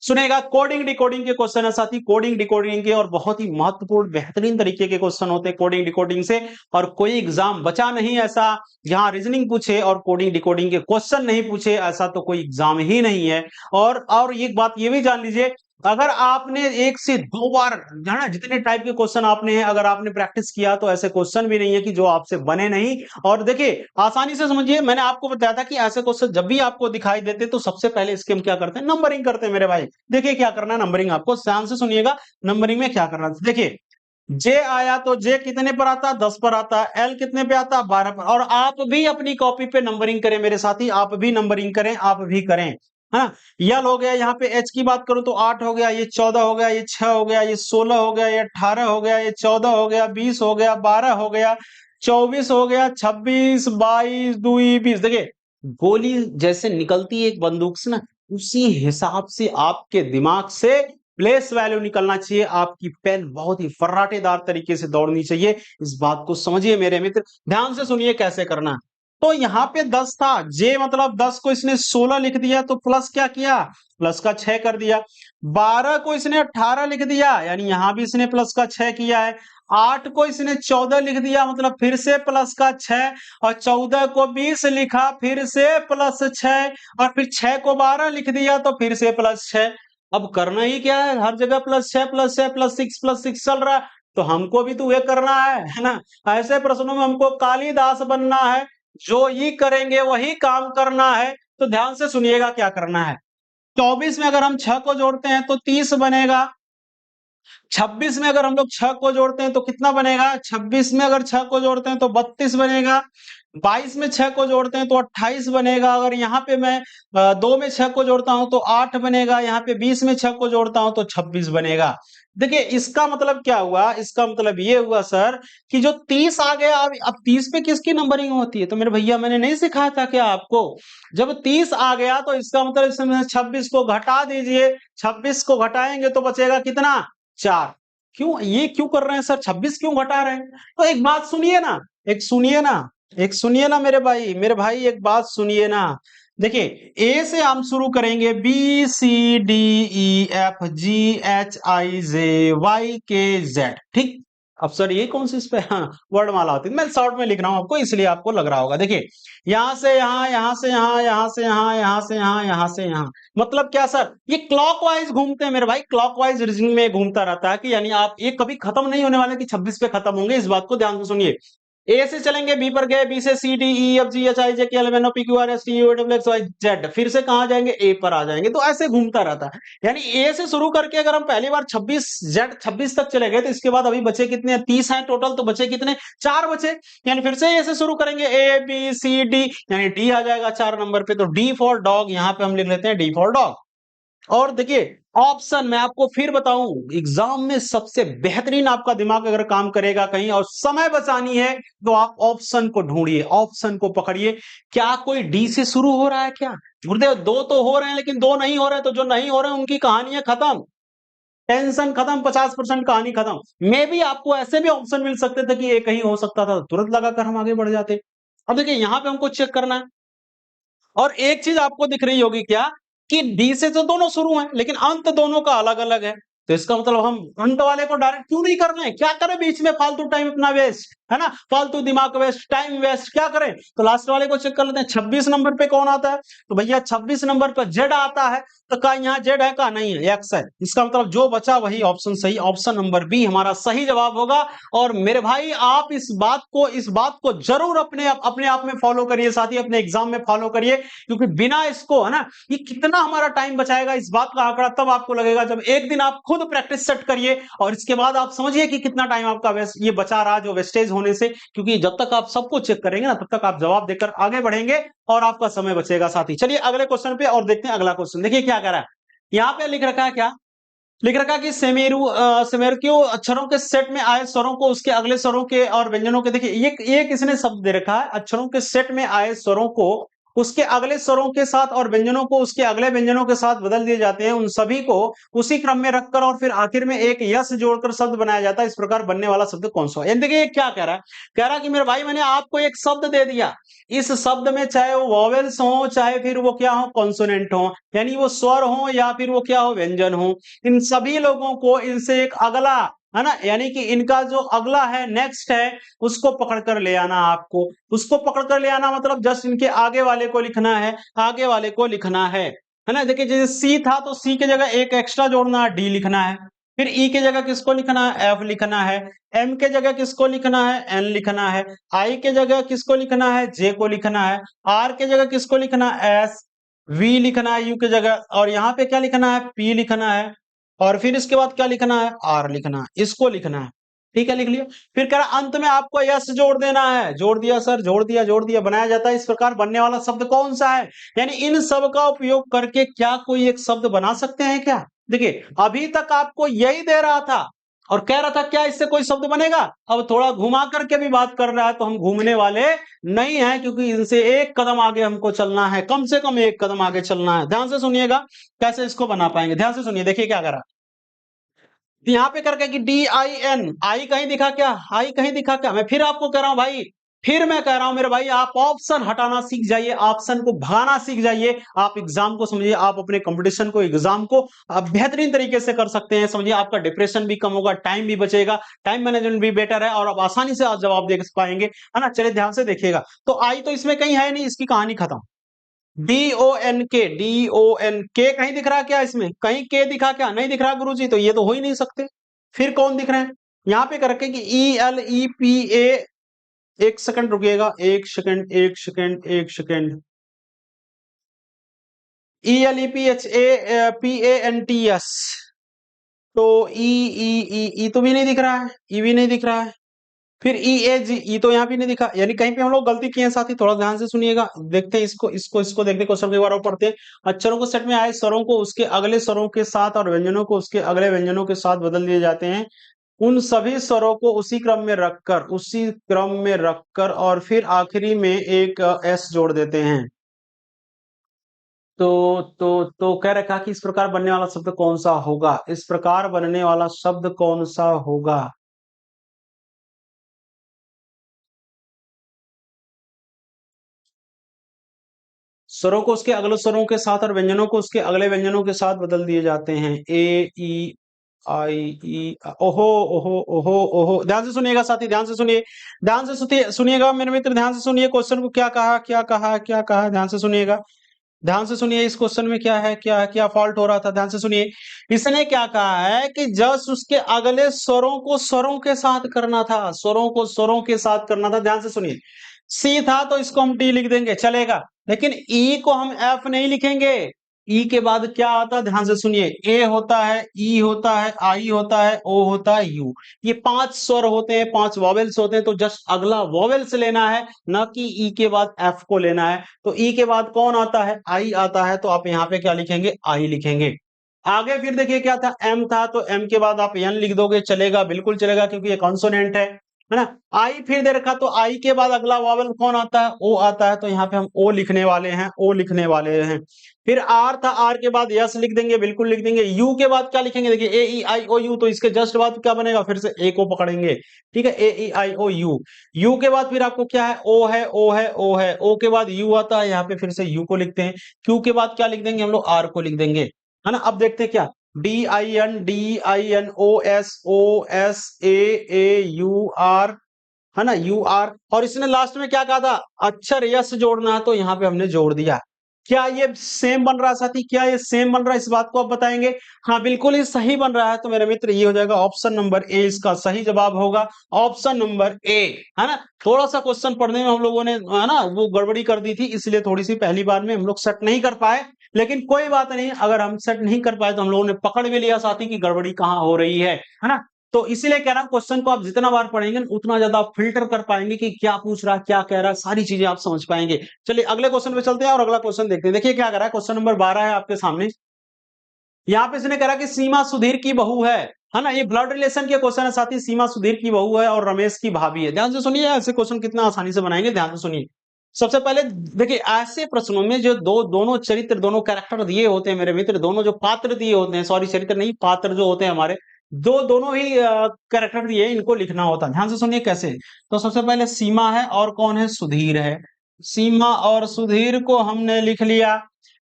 सुनेगा कोडिंग डिकोडिंग के क्वेश्चन है साथी, कोडिंग डिकोडिंग के, और बहुत ही महत्वपूर्ण बेहतरीन तरीके के क्वेश्चन होते हैं कोडिंग डिकोडिंग से। और कोई एग्जाम बचा नहीं ऐसा जहां रीजनिंग पूछे और कोडिंग डिकोडिंग के क्वेश्चन नहीं पूछे, ऐसा तो कोई एग्जाम ही नहीं है। और एक बात ये भी जान लीजिए, अगर आपने 1 से 2 बार जाना, जितने टाइप के क्वेश्चन आपने अगर आपने प्रैक्टिस किया, तो ऐसे क्वेश्चन भी नहीं है कि जो आपसे बने नहीं। और देखिए आसानी से समझिए, मैंने आपको बताया था कि ऐसे क्वेश्चन जब भी आपको दिखाई देते तो सबसे पहले इसके हम क्या करते हैं, नंबरिंग करते हैं मेरे भाई। देखिए क्या करना है नंबरिंग, आपको ध्यान से सुनिएगा नंबरिंग में क्या करना है। देखिए जे आया तो जे कितने पर आता, 10 पर आता। एल कितने पे आता, 12 पर। और आप भी अपनी कॉपी पे नंबरिंग करें मेरे साथी, आप भी नंबरिंग करें, आप भी करें। हाँ, यल हो गया, यहाँ पे एच की बात करूं तो 8 हो गया, ये 14 हो गया, ये 6 हो गया, ये 16 हो गया, ये 18 हो गया, ये 14 हो गया, 20 हो गया, 12 हो गया, 24 हो गया, 26, 22, 2, 20। देखिए गोली जैसे निकलती है एक बंदूक से ना, उसी हिसाब से आपके दिमाग से प्लेस वैल्यू निकलना चाहिए। आपकी पेन बहुत ही फर्राटेदार तरीके से दौड़नी चाहिए। इस बात को समझिए मेरे मित्र, ध्यान से सुनिए कैसे करना। तो यहाँ पे 10 था, जे मतलब 10 को इसने 16 लिख दिया, तो प्लस क्या किया, प्लस का 6 कर दिया। 12 को इसने 18 लिख दिया, यानी यहां भी इसने प्लस का 6 किया है। 8 को इसने 14 लिख दिया, मतलब फिर से प्लस का 6। और 14 को 20 लिखा, फिर से प्लस 6। और फिर 6 को 12 लिख दिया, तो फिर से प्लस 6। अब करना ही क्या है, हर जगह प्लस 6 प्लस 6 प्लस 6 चल रहा है, तो हमको भी तो ये करना है ना। ऐसे प्रश्नों में हमको कालिदास बनना है, जो ये करेंगे वही काम करना है। तो ध्यान से सुनिएगा क्या करना है। 24 में अगर हम 6 को जोड़ते हैं तो 30 बनेगा। 26 में अगर हम लोग 6 को जोड़ते हैं तो कितना बनेगा, 26 में अगर 6 को जोड़ते हैं तो 32 बनेगा। 22 में 6 को जोड़ते हैं तो 28 बनेगा। अगर यहाँ पे मैं 2 में 6 को जोड़ता हूं तो 8 बनेगा। यहाँ पे 20 में 6 को जोड़ता हूं तो 26 बनेगा। देखिए इसका मतलब क्या हुआ, इसका मतलब ये हुआ सर कि जो 30 आ गया, अब 30 पे किसकी नंबरिंग होती है? तो मेरे भैया मैंने नहीं सिखाया था क्या आपको? जब 30 आ गया तो इसका मतलब इसमें 26 को घटा दीजिए। 26 को घटाएंगे तो बचेगा कितना? 4। क्यों ये क्यों कर रहे हैं सर? 26 क्यों घटा रहे हैं? तो एक बात सुनिए ना, एक सुनिए ना, एक सुनिए ना मेरे भाई एक बात सुनिए ना। देखिए ए से हम शुरू करेंगे, B C D E F G H I J Y K Z, ठीक। अब सर ये कौन सी इस पे हाँ वर्णमाला होती है? मैं शॉर्ट में लिख रहा हूं आपको, इसलिए आपको लग रहा होगा। देखिए यहां से यहां, यहां से यहां, यहां से यहां, यहां से यहां, यहां से यहां, मतलब क्या सर? ये क्लॉकवाइज घूमते हैं मेरे भाई, क्लॉकवाइज रीजनिंग में घूमता रहता है कि यानी आप ये कभी खत्म नहीं होने वाले कि 26 पे खत्म होंगे, इस बात को ध्यान से सुनिए। ए से चलेंगे बी पर गए, बी से C D E F G H I J K L M N O P Q R S T U W X Y Z, फिर से कहां जाएंगे? ए पर आ जाएंगे। तो ऐसे घूमता रहता है। यानी ए से शुरू करके अगर हम पहली बार 26 जेड 26 तक चले गए तो इसके बाद अभी बचे कितने? 30 हैं टोटल, तो बचे कितने? 4 बचे। यानी फिर से ए से शुरू करेंगे, ए बी सी डी, यानी डी आ जाएगा 4 नंबर पे। तो डी फॉर डॉग, यहां पे हम लिख लेते हैं डी फॉर डॉग। और देखिए ऑप्शन मैं आपको फिर बताऊं, एग्जाम में सबसे बेहतरीन आपका दिमाग अगर काम करेगा कहीं और समय बचानी है तो आप ऑप्शन को ढूंढिए, ऑप्शन को पकड़िए। क्या कोई डी से शुरू हो रहा है क्या? गुरुदेव दो तो हो रहे हैं लेकिन दो नहीं हो रहे, तो जो नहीं हो रहे हैं उनकी कहानी है खत्म, टेंशन खत्म, 50% कहानी खत्म। मे भी आपको ऐसे भी ऑप्शन मिल सकते थे कि एक ही हो सकता था, तुरंत लगाकर हम आगे बढ़ जाते। अब देखिए यहां पे हमको चेक करना है, और एक चीज आपको दिख रही होगी क्या, कि डी से तो दोनों शुरू हैं लेकिन अंत दोनों का अलग अलग है। तो इसका मतलब हम अंत वाले को डायरेक्ट क्यों नहीं कर रहे हैं? क्या करें बीच में फालतू टाइम अपना वेस्ट, है ना, फालतू दिमाग वेस्ट, टाइम वेस्ट, क्या करें? तो लास्ट वाले को चेक कर लेते हैं। 26 नंबर पे कौन आता है? तो भैया 26 नंबर पर जेड आता है। तो कहा यहाँ जेड है? कहा नहीं है, एक्स है। इसका मतलब जो बचा वही ऑप्शन सही, ऑप्शन नंबर बी हमारा सही जवाब होगा। और मेरे भाई आप इस बात को जरूर अपने आप में फॉलो करिए, साथ ही अपने एग्जाम में फॉलो करिए, क्योंकि बिना इसको, है ना, ये कितना हमारा टाइम बचाएगा, इस बात का आंकड़ा तब आपको लगेगा जब एक दिन आप खुद प्रैक्टिस सेट करिए, और इसके बाद आप समझिए कि कितना टाइम आपका ये बचा रहा जो वेस्टेज होने से। क्योंकि जब तक आप सबको चेक करेंगे ना, तब तक आप जवाब देकर आगे बढ़ेंगे और आपका समय बचेगा साथी। चलिए अगले क्वेश्चन पे और देखते हैं अगला क्वेश्चन। देखिए क्या कह रहा है, यहां पे लिख रखा है क्या, लिख रखा है कि सेमेरक्यू अक्षरों के सेट में आए स्वरों को उसके अगले स्वरों के और व्यंजनों के, देखिए ये किसने शब्द दे रखा है, अक्षरों के सेट में आए स्वरों को उसके अगले स्वरों के साथ और व्यंजनों को उसके अगले व्यंजनों के साथ बदल दिए जाते हैं, उन सभी को उसी क्रम में रखकर और फिर आखिर में एक यस जोड़कर शब्द बनाया जाता है, इस प्रकार बनने वाला शब्द कौन सा है? देखिए क्या कह रहा है, कह रहा है कि मेरे भाई मैंने आपको एक शब्द दे दिया, इस शब्द में चाहे वो वॉवेल्स हो, चाहे फिर वो क्या हो, कॉन्सोनेंट हो, यानी वो स्वर हो या फिर वो क्या हो, व्यंजन हो, इन सभी लोगों को इनसे एक अगला, है ना, यानी कि इनका जो अगला है, नेक्स्ट है, उसको पकड़कर ले आना। आपको उसको पकड़कर ले आना मतलब जस्ट इनके आगे वाले को लिखना है, आगे वाले को लिखना है ना। देखिए जैसे सी था तो सी की जगह एक एक्स्ट्रा जोड़ना है, डी लिखना है। फिर ई की जगह किसको लिखना है, एफ लिखना है। एम के जगह किसको लिखना है, एन लिखना है। आई के जगह किसको लिखना है, जे को लिखना है। आर के जगह किसको लिखना है, एस। वी लिखना है यू की जगह, और यहाँ पे क्या लिखना है, पी लिखना है। और फिर इसके बाद क्या लिखना है, आर लिखना है, इसको लिखना है। ठीक है, लिख लिया। फिर कह रहा अंत में आपको यस जोड़ देना है, जोड़ दिया सर, जोड़ दिया, बनाया जाता है। इस प्रकार बनने वाला शब्द कौन सा है? यानी इन सब का उपयोग करके क्या कोई एक शब्द बना सकते हैं क्या? देखिए अभी तक आपको यही दे रहा था और कह रहा था क्या इससे कोई शब्द बनेगा। अब थोड़ा घुमा करके भी बात कर रहा है, तो हम घूमने वाले नहीं है, क्योंकि इनसे एक कदम आगे हमको चलना है, कम से कम एक कदम आगे चलना है। ध्यान से सुनिएगा कैसे इसको बना पाएंगे, ध्यान से सुनिए। देखिए क्या करा, यहाँ पे करके कि डी आई एन, आई कहीं दिखा क्या, आई कहीं दिखा क्या? मैं फिर आपको कह रहा हूं भाई, फिर मैं कह रहा हूं मेरे भाई, आप ऑप्शन हटाना सीख जाइए, ऑप्शन को भगाना सीख जाइए। आप एग्जाम को समझिए, आप अपने कंपटीशन को, एग्जाम को आप बेहतरीन तरीके से कर सकते हैं। समझिए आपका डिप्रेशन भी कम होगा, टाइम भी बचेगा, टाइम मैनेजमेंट भी बेटर है, और आप आसानी से आप जवाब दे पाएंगे, है ना। चलिए ध्यान से देखिएगा। तो आई तो इसमें कहीं है नहीं, इसकी कहानी खत्म। डी ओ एन के, डी ओ एन के कहीं दिख रहा है क्या? इसमें कहीं के दिखा क्या? नहीं दिख रहा गुरुजी, तो ये तो हो ही नहीं सकते। फिर कौन दिख रहे हैं? यहां पे करके कि ई एल ई पी ए, एक सेकंड रुकिएगा, एक सेकंड, एक सेकंड, एक second. E L E P H A P A N T S, तो ई ई ई ई तो भी नहीं दिख रहा है, ई भी नहीं दिख रहा है। फिर ई ए जी, ई तो यहाँ भी नहीं दिखा, यानी कहीं पे हम लोग गलती किए हैं साथी, थोड़ा ध्यान से सुनिएगा। देखते हैं इसको देखते हैं, क्वेश्चन के बारे में पढ़ते हैं। अक्षरों को सेट में आए स्वरों को उसके अगले स्वरों के साथ और व्यंजनों को उसके अगले व्यंजनों के साथ बदल दिए जाते हैं। उन सभी स्वरों को उसी क्रम में रखकर और फिर आखिरी में एक एस जोड़ देते हैं। तो कह रखा कि इस प्रकार बनने वाला शब्द कौन सा होगा, इस प्रकार बनने वाला शब्द कौन सा होगा। स्वरों को उसके अगले स्वरों के साथ और व्यंजनों को उसके अगले व्यंजनों के साथ बदल दिए जाते हैं। ए ई आई ई ओहो ओहो ओहो ओहो, ध्यान से सुनिएगा साथी, ध्यान से सुनिए, ध्यान से सुनिएगा मेरे मित्र, ध्यान से सुनिए क्वेश्चन को, क्या कहा क्या कहा क्या कहा, ध्यान से सुनिएगा, ध्यान से सुनिए। इस क्वेश्चन में क्या है, क्या फॉल्ट हो रहा था, ध्यान से सुनिए। इसने क्या कहा है कि जस्ट उसके अगले स्वरों को स्वरों के साथ करना था, स्वरों को स्वरों के साथ करना था। ध्यान से सुनिए, सी था तो इसको हम टी लिख देंगे, चलेगा, लेकिन ई को हम एफ नहीं लिखेंगे। ई के बाद क्या आता है, ध्यान से सुनिए, ए होता है, ई होता है, आई होता है, ओ होता है, यू। ये 5 स्वर होते हैं, 5 वॉवेल्स होते हैं, तो जस्ट अगला वॉवेल्स लेना है, ना कि ई के बाद एफ को लेना है। तो ई के बाद कौन आता है, आई आता है, तो आप यहाँ पे क्या लिखेंगे, आई लिखेंगे। आगे फिर देखिए क्या था, एम था, तो एम के बाद आप एन लिख दोगे, चलेगा, बिल्कुल चलेगा, क्योंकि ये कॉन्सोनेंट है ना। आई फिर दे रखा, तो आई के बाद अगला वावल कौन आता है, ओ आता है, तो यहाँ पे हम ओ लिखने वाले हैं, ओ लिखने वाले हैं। फिर आर था, आर के बाद यस लिख देंगे, बिल्कुल लिख देंगे। यू के बाद क्या लिखेंगे, देखिए ए ई आई ओ यू, तो इसके जस्ट बाद क्या बनेगा, फिर से ए को पकड़ेंगे, ठीक है, ए ई आई ओ यू। यू के बाद फिर आपको क्या है, ओ है, ओ है, ओ है, ओ के बाद यू आता है, यहाँ पे फिर से यू को लिखते हैं। क्यू के बाद क्या लिख देंगे हम लोग, आर को लिख देंगे, है ना। अब देखते हैं क्या, DIN, DINOSOSAAUR, है ना, UR, और इसने लास्ट में क्या कहा था, अक्षर यस जोड़ना है, तो यहाँ पे हमने जोड़ दिया। क्या ये सेम बन रहा है साथी, क्या ये सेम बन रहा है, इस बात को आप बताएंगे। हाँ बिल्कुल ही सही बन रहा है, तो मेरे मित्र ये हो जाएगा ऑप्शन नंबर ए, इसका सही जवाब होगा ऑप्शन नंबर ए, है ना। थोड़ा सा क्वेश्चन पढ़ने में हम लोगों ने, है ना, वो गड़बड़ी कर दी थी, इसलिए थोड़ी सी पहली बार में हम लोग सेट नहीं कर पाए, लेकिन कोई बात नहीं, अगर हम सेट नहीं कर पाए तो हम लोगों ने पकड़ भी लिया साथी की गड़बड़ी कहाँ हो रही है ना। तो इसीलिए कह रहा हूं, क्वेश्चन को आप जितना बार पढ़ेंगे उतना ज्यादा आप फिल्टर कर पाएंगे कि क्या पूछ रहा है, क्या कह रहा है, सारी चीजें आप समझ पाएंगे। चलिए अगले क्वेश्चन पे चलते हैं और अगला क्वेश्चन देखते हैं। देखिए क्या कर रहा है, क्वेश्चन नंबर 12 है आपके सामने। यहाँ पे इसने कह रहा कि सीमा सुधीर की बहू है ना, ये ब्लड रिलेशन के क्वेश्चन है साथी। सीमा सुधीर की बहू है और रमेश की भाभी है। ध्यान से सुनिए, ऐसे क्वेश्चन कितना आसानी से बनाएंगे, ध्यान से सुनिए। सबसे पहले देखिए, ऐसे प्रश्नों में जो दोनों चरित्र, दोनों कैरेक्टर दिए होते हैं मेरे मित्र, दोनों जो पात्र दिए होते हैं, सॉरी चरित्र नहीं, पात्र जो होते हैं हमारे, दोनों ही कैरेक्टर दिए, इनको लिखना होता है। ध्यान से सुनिए कैसे। तो सबसे पहले सीमा है और कौन है, सुधीर है। सीमा और सुधीर को हमने लिख लिया।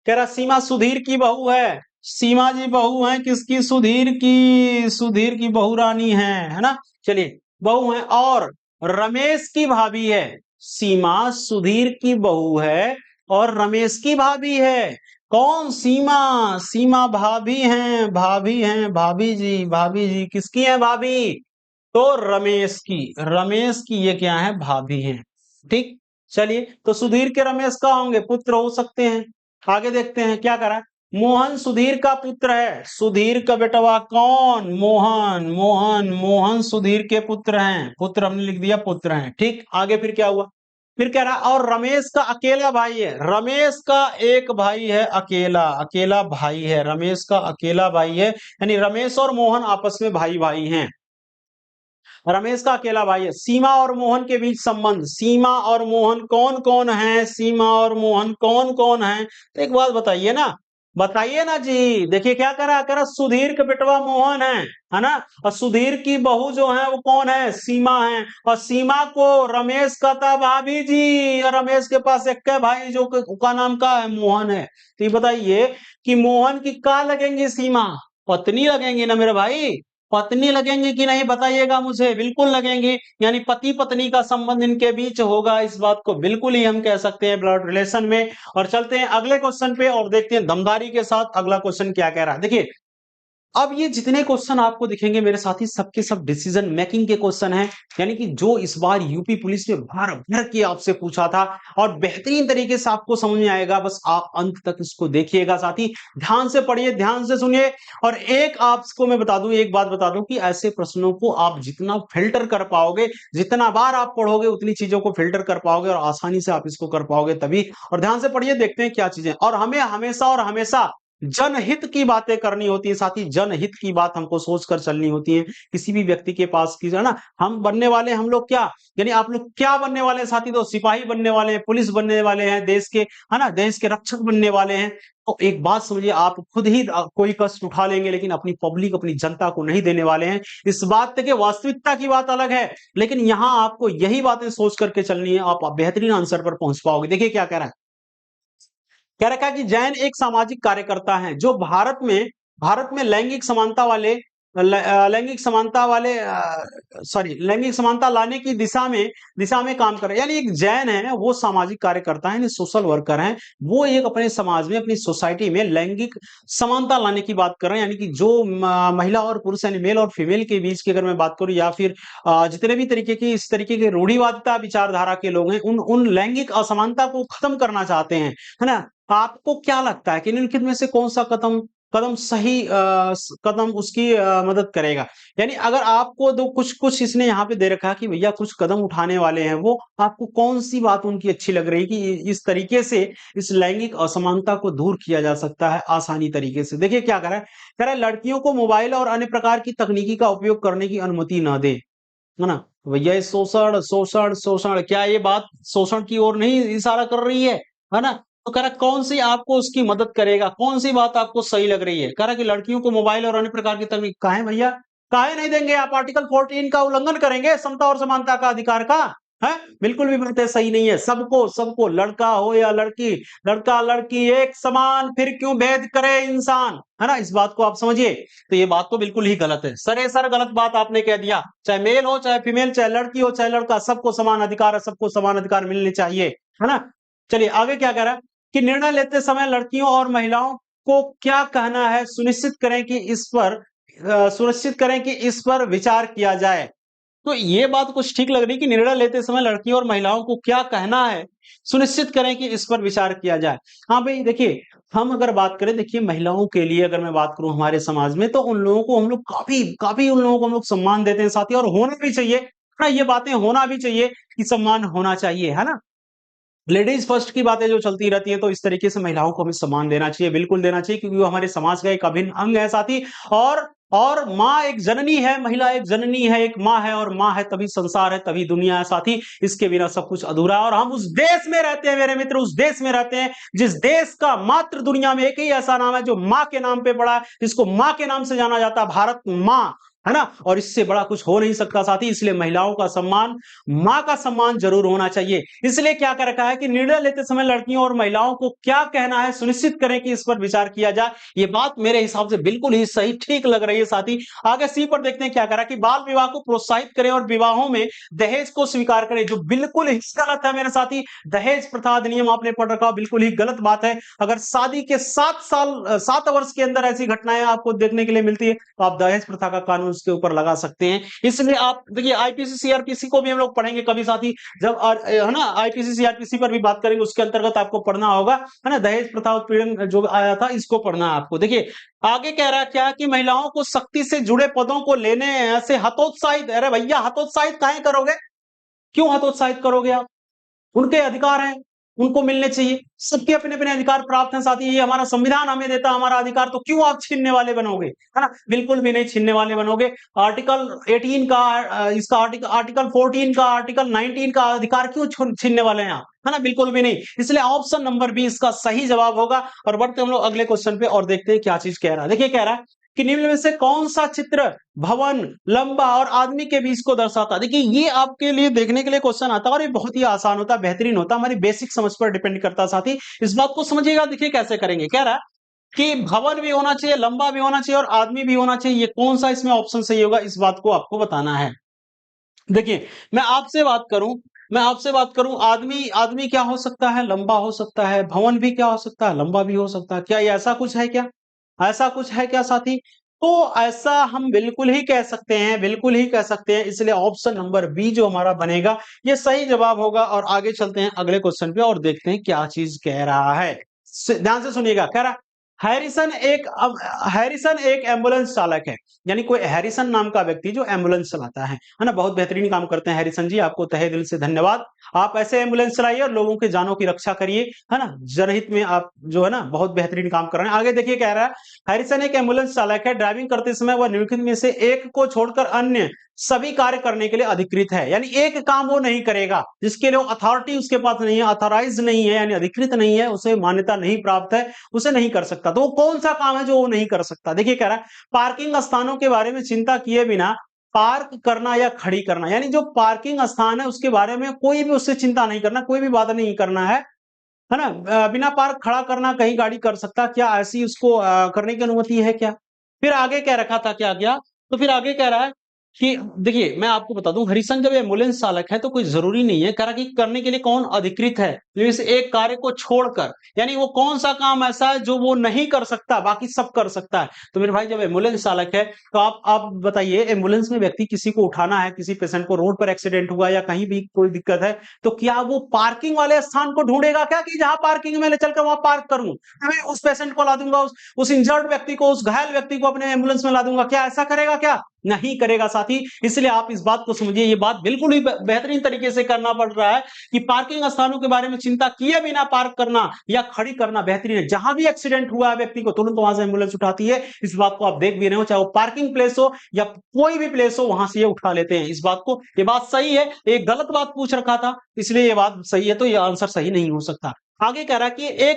कह रहा सीमा सुधीर की बहू है, सीमा जी बहू है किसकी, सुधीर की, सुधीर की बहू रानी है ना। चलिए बहू है, और रमेश की भाभी है। सीमा सुधीर की बहू है और रमेश की भाभी है। कौन, सीमा, सीमा भाभी हैं, भाभी हैं, भाभी जी, भाभी जी किसकी है भाभी, तो रमेश की, रमेश की ये क्या है, भाभी हैं, ठीक। चलिए, तो सुधीर के रमेश का होंगे, पुत्र हो सकते हैं। आगे देखते हैं क्या करा, मोहन सुधीर का पुत्र है। सुधीर का बेटवा कौन, मोहन, मोहन, मोहन सुधीर के पुत्र हैं, पुत्र हमने लिख दिया, पुत्र हैं, ठीक। आगे फिर क्या हुआ, फिर कह रहा और रमेश का अकेला भाई है। रमेश का एक भाई है, अकेला, अकेला भाई है, रमेश का अकेला भाई है, यानी रमेश और मोहन आपस में भाई भाई हैं। रमेश का अकेला भाई है। सीमा और मोहन के बीच संबंध, सीमा और मोहन कौन कौन है, सीमा और मोहन कौन कौन है, तो एक बात बताइए ना, बताइए ना जी। देखिए क्या करा सुधीर का बेटवा मोहन है ना, और सुधीर की बहू जो है वो कौन है, सीमा है, और सीमा को रमेश कहता भाभी जी, और रमेश के पास एक भाई जो का नाम का है, मोहन है। तो ये बताइए कि मोहन की का लगेंगी, सीमा पत्नी लगेंगी ना मेरे भाई, पत्नी लगेंगे कि नहीं बताइएगा मुझे, बिल्कुल लगेंगे, यानी पति पत्नी का संबंध इनके बीच होगा, इस बात को बिल्कुल ही हम कह सकते हैं ब्लड रिलेशन में। और चलते हैं अगले क्वेश्चन पे और देखते हैं दमदारी के साथ अगला क्वेश्चन क्या कह रहा है। देखिए अब ये जितने क्वेश्चन आपको दिखेंगे मेरे साथी, सबके सब डिसीजन मेकिंग के क्वेश्चन हैं, यानी कि जो इस बार यूपी पुलिस ने भर भर के आपसे पूछा था और बेहतरीन तरीके से आपको समझ में आएगा। बस आप अंत तक इसको देखिएगा साथी, ध्यान से पढ़िए, ध्यान से सुनिए। और एक आपको मैं बता दूं, एक बात बता दूं कि ऐसे प्रश्नों को आप जितना फिल्टर कर पाओगे, जितना बार आप पढ़ोगे, उतनी चीजों को फिल्टर कर पाओगे और आसानी से आप इसको कर पाओगे तभी। और ध्यान से पढ़िए, देखते हैं क्या चीजें। और हमें हमेशा और हमेशा जनहित की बातें करनी होती है साथी, जनहित की बात हमको सोचकर चलनी होती है। किसी भी व्यक्ति के पास की, है ना, हम बनने वाले, हम लोग क्या, यानी आप लोग क्या बनने वाले हैं साथी? तो सिपाही बनने वाले हैं, पुलिस बनने वाले हैं, देश के, है ना, देश के रक्षक बनने वाले हैं। तो एक बात समझिए, आप खुद ही कोई कष्ट उठा लेंगे, लेकिन अपनी पब्लिक, अपनी जनता को नहीं देने वाले हैं। इस बात के वास्तविकता की बात अलग है, लेकिन यहां आपको यही बातें सोच करके चलनी है, आप बेहतरीन आंसर पर पहुंच पाओगे। देखिए क्या कह रहा है, कह रखा है कि जैन एक सामाजिक कार्यकर्ता हैं जो भारत में लैंगिक समानता वाले लैंगिक समानता वाले सॉरी लैंगिक समानता लाने की दिशा में काम कर रहे हैं। यानी एक जैन है, वो सामाजिक कार्यकर्ता है, सोशल वर्कर हैं। वो एक अपने समाज में, अपनी सोसाइटी में लैंगिक समानता लाने की बात कर रहे हैं। यानी कि जो महिला और पुरुष, यानी मेल और फीमेल के बीच की अगर मैं बात करूं, या फिर जितने भी तरीके की, इस तरीके के रूढ़िवादिता विचारधारा के लोग हैं, उन उन लैंगिक असमानता को खत्म करना चाहते हैं, है ना। आपको क्या लगता है कि निम्नलिखित में से कौन सा कदम कदम सही कदम उसकी मदद करेगा? यानी अगर आपको दो कुछ कुछ इसने यहाँ पे दे रखा है कि भैया कुछ कदम उठाने वाले हैं, वो आपको कौन सी बात उनकी अच्छी लग रही है कि इस तरीके से इस लैंगिक असमानता को दूर किया जा सकता है आसानी तरीके से? देखिए क्या कह रहा है, लड़कियों को मोबाइल और अन्य प्रकार की तकनीकी का उपयोग करने की अनुमति ना दे, है ना। भैया ये शोषण शोषण शोषण, क्या ये बात शोषण की ओर नहीं इशारा कर रही है ना? तो कह रहा कौन सी आपको उसकी मदद करेगा, कौन सी बात आपको सही लग रही है? कह रहा कि लड़कियों को मोबाइल और अन्य प्रकार की तकनीक, काहे भैया, काहे नहीं देंगे? आप आर्टिकल 14 का उल्लंघन करेंगे, समता और समानता का अधिकार का, है? बिल्कुल भी बातें सही नहीं है। सबको सबको, लड़का हो या लड़की, लड़का लड़की एक समान, फिर क्यों भेद करे इंसान, है ना। इस बात को आप समझिए। तो ये बात तो बिल्कुल ही गलत है, सरेसर गलत बात आपने कह दिया। चाहे मेल हो, चाहे फीमेल, चाहे लड़की हो, चाहे लड़का, सबको समान अधिकार है, सबको समान अधिकार मिलने चाहिए, है ना। चलिए आगे क्या कह रहा है कि निर्णय लेते समय लड़कियों और महिलाओं को क्या कहना है, सुनिश्चित करें कि इस पर विचार किया जाए। तो ये बात कुछ ठीक लग रही है कि निर्णय लेते समय लड़कियों और महिलाओं को क्या कहना है, सुनिश्चित करें कि इस पर विचार किया जाए। हाँ भाई देखिए, हम अगर बात करें, देखिए महिलाओं के लिए अगर मैं बात करूं हमारे समाज में, तो उन लोगों को हम लोग काफी काफी उन लोगों को हम लोग सम्मान देते हैं साथी, और होना भी चाहिए, है ना। ये बातें होना भी चाहिए कि सम्मान होना चाहिए, है ना। लेडीज फर्स्ट की बातें जो चलती रहती हैं, तो इस तरीके से महिलाओं को हमें सम्मान देना चाहिए, बिल्कुल देना चाहिए, क्योंकि वो हमारे समाज का एक अभिन्न अंग है साथी। और माँ एक जननी है, महिला एक जननी है, एक माँ है, और माँ है तभी संसार है, तभी दुनिया है साथी। इसके बिना सब कुछ अधूरा है। और हम उस देश में रहते हैं मेरे मित्र, उस देश में रहते हैं जिस देश का मात्र दुनिया में एक ही ऐसा नाम है जो माँ के नाम पे पड़ा है, जिसको माँ के नाम से जाना जाता है, भारत माँ, है ना। और इससे बड़ा कुछ हो नहीं सकता साथी। इसलिए महिलाओं का सम्मान, मां का सम्मान जरूर होना चाहिए। इसलिए क्या कर रखा है कि निर्णय लेते समय लड़कियों और महिलाओं को क्या कहना है, सुनिश्चित करें कि इस पर विचार किया जाए। ये बात मेरे हिसाब से बिल्कुल ही सही, ठीक लग रही है साथी। आगे सी पर देखते हैं क्या करा कि बाल विवाह को प्रोत्साहित करें और विवाहों में दहेज को स्वीकार करें, जो बिल्कुल ही गलत है मेरे साथी। दहेज प्रथा अधिनियम आपने पढ़ रखा, बिल्कुल ही गलत बात है। अगर शादी के 7 वर्ष के अंदर ऐसी घटनाएं आपको देखने के लिए मिलती है, तो आप दहेज प्रथा का कानून उसके ऊपर लगा सकते हैं। इसलिए आप देखिए, आईपीसी सीआरपीसी को भी हम लोग पढ़ेंगे कभी साथी, जब है ना, आईपीसी सीआरपीसी पर भी बात करेंगे, उसके अंतर्गत आपको पढ़ना होगा, है ना, दहेज प्रथा उत्पीड़न जो आया था, इसको पढ़ना है आपको। देखिए आगे कह रहा है क्या कि महिलाओं को सख्ती से जुड़े पदों को लेने से हतोत्साहित, अरे भैया हतोत्साहित काहे करोगे, क्यों हतोत्साहित करोगे आप? उनके अधिकार हैं, उनको मिलने चाहिए। सबके अपने अपने अधिकार प्राप्त हैं साथी, ये हमारा संविधान हमें देता है हमारा अधिकार, तो क्यों आप छीनने वाले बनोगे, है ना। बिल्कुल भी नहीं छीनने वाले बनोगे। आर्टिकल 18 का इसका आर्टिकल 14 का, आर्टिकल 19 का अधिकार क्यों छीनने वाले हैं आप, है ना, बिल्कुल भी नहीं। इसलिए ऑप्शन नंबर बी इसका सही जवाब होगा। और बढ़ते हम लोग अगले क्वेश्चन पे और देखते हैं क्या चीज कह रहा है। देखिए कह रहा है कि निम्न में से कौन सा चित्र भवन, लंबा और आदमी के बीच को दर्शाता है? देखिए ये आपके लिए देखने के लिए क्वेश्चन आता है, और ये बहुत ही आसान होता है, बेहतरीन होता है, हमारी बेसिक समझ पर डिपेंड करता है साथी। इस बात को समझिएगा। देखिए कैसे करेंगे, कह रहा है कि भवन भी होना चाहिए, लंबा भी होना चाहिए और आदमी भी होना चाहिए। ये कौन सा इसमें ऑप्शन सही होगा, इस बात को आपको बताना है। देखिए मैं आपसे बात करूं, आदमी आदमी क्या हो सकता है, लंबा हो सकता है, भवन भी क्या हो सकता है, लंबा भी हो सकता है। क्या ये ऐसा कुछ है क्या, ऐसा कुछ है क्या साथी? तो ऐसा हम बिल्कुल ही कह सकते हैं, बिल्कुल ही कह सकते हैं। इसलिए ऑप्शन नंबर बी जो हमारा बनेगा ये सही जवाब होगा। और आगे चलते हैं अगले क्वेश्चन पे और देखते हैं क्या चीज कह रहा है। ध्यान से सुनिएगा। कह रहा हैरिसन एक एम्बुलेंस चालक है। यानी कोई हैरिसन नाम का व्यक्ति जो एम्बुलेंस चलाता है ना। बहुत बेहतरीन काम करते हैं हैरिसन जी, आपको तहे दिल से धन्यवाद। आप ऐसे एम्बुलेंस चलाइए और लोगों की जानों की रक्षा करिए, है ना। जनहित में आप जो है ना बहुत बेहतरीन काम कर रहे हैं। आगे देखिए कह रहा है हैरिसन एक एम्बुलेंस चालक है। ड्राइविंग करते समय वह निम्नलिखित में से एक को छोड़कर अन्य सभी कार्य करने के लिए अधिकृत है। यानी एक काम वो नहीं करेगा जिसके लिए अथॉरिटी उसके पास नहीं है, अथॉराइज नहीं है, यानी अधिकृत नहीं है, उसे मान्यता नहीं प्राप्त है, उसे नहीं कर सकता। तो वो कौन सा काम है जो वो नहीं कर सकता? देखिए कह रहा है पार्किंग स्थानों के बारे में चिंता किए बिना पार्क करना या खड़ी करना। यानी जो पार्किंग स्थान है उसके बारे में कोई भी उससे चिंता नहीं करना, कोई भी बात नहीं करना है ना। बिना पार्क खड़ा करना कहीं गाड़ी कर सकता, क्या ऐसी उसको करने की अनुमति है क्या? फिर आगे कह रखा था क्या क्या, तो फिर आगे कह रहा है कि देखिए मैं आपको बता दूं हरिसन जब एम्बुलेंस चालक है तो कोई जरूरी नहीं है कह रहा कि करने के लिए कौन अधिकृत है इस एक कार्य को छोड़कर। यानी वो कौन सा काम ऐसा है जो वो नहीं कर सकता, बाकी सब कर सकता है। तो मेरे भाई जब एम्बुलेंस चालक है तो आप बताइए एम्बुलेंस में व्यक्ति किसी को उठाना है, किसी पेशेंट को रोड पर एक्सीडेंट हुआ या कहीं भी कोई दिक्कत है, तो क्या वो पार्किंग वाले स्थान को ढूंढेगा क्या कि जहां पार्किंग में ले चलकर वहां पार्क करूं, मैं उस पेशेंट को ला दूंगा, उस इंजर्ड व्यक्ति को, उस घायल व्यक्ति को अपने एम्बुलेंस में ला दूंगा? क्या ऐसा करेगा क्या? नहीं करेगा साथी। इसलिए आप इस बात को समझिए, ये बात बिल्कुल ही बेहतरीन तरीके से करना पड़ रहा है कि पार्किंग स्थानों के बारे में चिंता किए बिना पार्क करना या खड़ी करना बेहतरीन है। जहां भी एक्सीडेंट हुआ है व्यक्ति को तुरंत वहां से एम्बुलेंस उठाती है। इस बात को आप देख भी रहे हो, चाहे वो पार्किंग प्लेस हो या कोई भी प्लेस हो, वहां से ये उठा लेते हैं इस बात को। ये बात सही है। एक गलत बात पूछ रखा था इसलिए ये बात सही है, तो ये आंसर सही नहीं हो सकता। आगे कह रहा है कि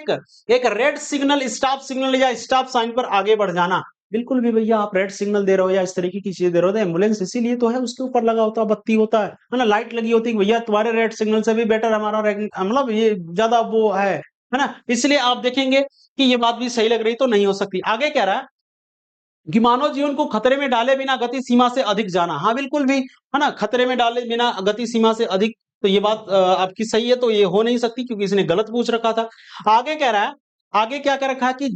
एक रेड सिग्नल, स्टॉप सिग्नल या स्टॉप साइन पर आगे बढ़ जाना। बिल्कुल भी भैया आप रेड सिग्नल दे रहे हो या इस तरीके की चीज दे रहे हो तो एम्बुलेंस इसीलिए तो है, उसके ऊपर लगा होता है, बत्ती होता है ना, लाइट लगी होती है। भैया तुम्हारे रेड सिग्नल से भी बेटर हमारा मतलब ये ज्यादा वो है ना। इसलिए आप देखेंगे कि ये बात भी सही लग रही तो नहीं हो सकती। आगे कह रहा है कि मानव जीवन को खतरे में डाले बिना गति सीमा से अधिक जाना। हाँ बिल्कुल भी, है ना, खतरे में डाले बिना गति सीमा से अधिक, तो ये बात आपकी सही है, तो ये हो नहीं सकती क्योंकि इसने गलत पूछ रखा था। आगे कह रहा है, आगे क्या कर रखा है कि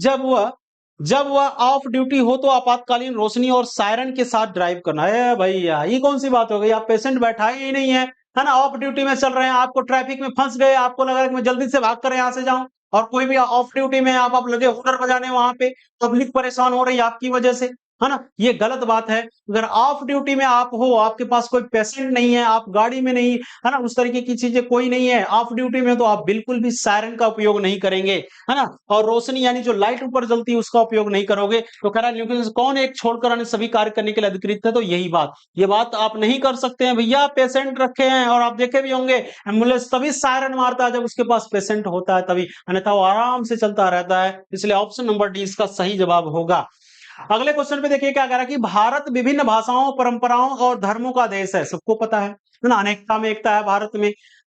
जब वह ऑफ ड्यूटी हो तो आपातकालीन रोशनी और सायरन के साथ ड्राइव करना है। भैया ये कौन सी बात हो गई? आप पेशेंट बैठाए ही नहीं है ना, ऑफ ड्यूटी में चल रहे हैं, आपको ट्रैफिक में फंस गए, आपको लग रहा है कि मैं जल्दी से भाग कर यहाँ से जाऊं, और कोई भी ऑफ ड्यूटी में आप लगे हुनर बजाने वहां पे, पब्लिक परेशान हो रही है आपकी वजह से, है ना। ये गलत बात है। अगर ऑफ ड्यूटी में आप हो, आपके पास कोई पेशेंट नहीं है, आप गाड़ी में नहीं, है ना, उस तरीके की चीजें कोई नहीं है ऑफ ड्यूटी में, तो आप बिल्कुल भी सायरन का उपयोग नहीं करेंगे, है ना। और रोशनी यानी जो लाइट ऊपर जलती है उसका उपयोग नहीं करोगे। तो कह रहा है लेकिन कौन एक छोड़कर अन्य सभी कार्य करने के लिए अधिकृत है? तो यही बात, ये बात आप नहीं कर सकते हैं भैया। पेशेंट रखे हैं और आप देखे भी होंगे एम्बुलेंस तभी सायरन मारता है जब उसके पास पेशेंट होता है, तभी, अन्यथा वो आराम से चलता रहता है। इसलिए ऑप्शन नंबर डी इसका सही जवाब होगा। अगले क्वेश्चन पे देखिए क्या कह रहा है कि भारत विभिन्न भाषाओं, परंपराओं और धर्मों का देश है। सबको पता है ना, अनेकता में एकता है भारत में।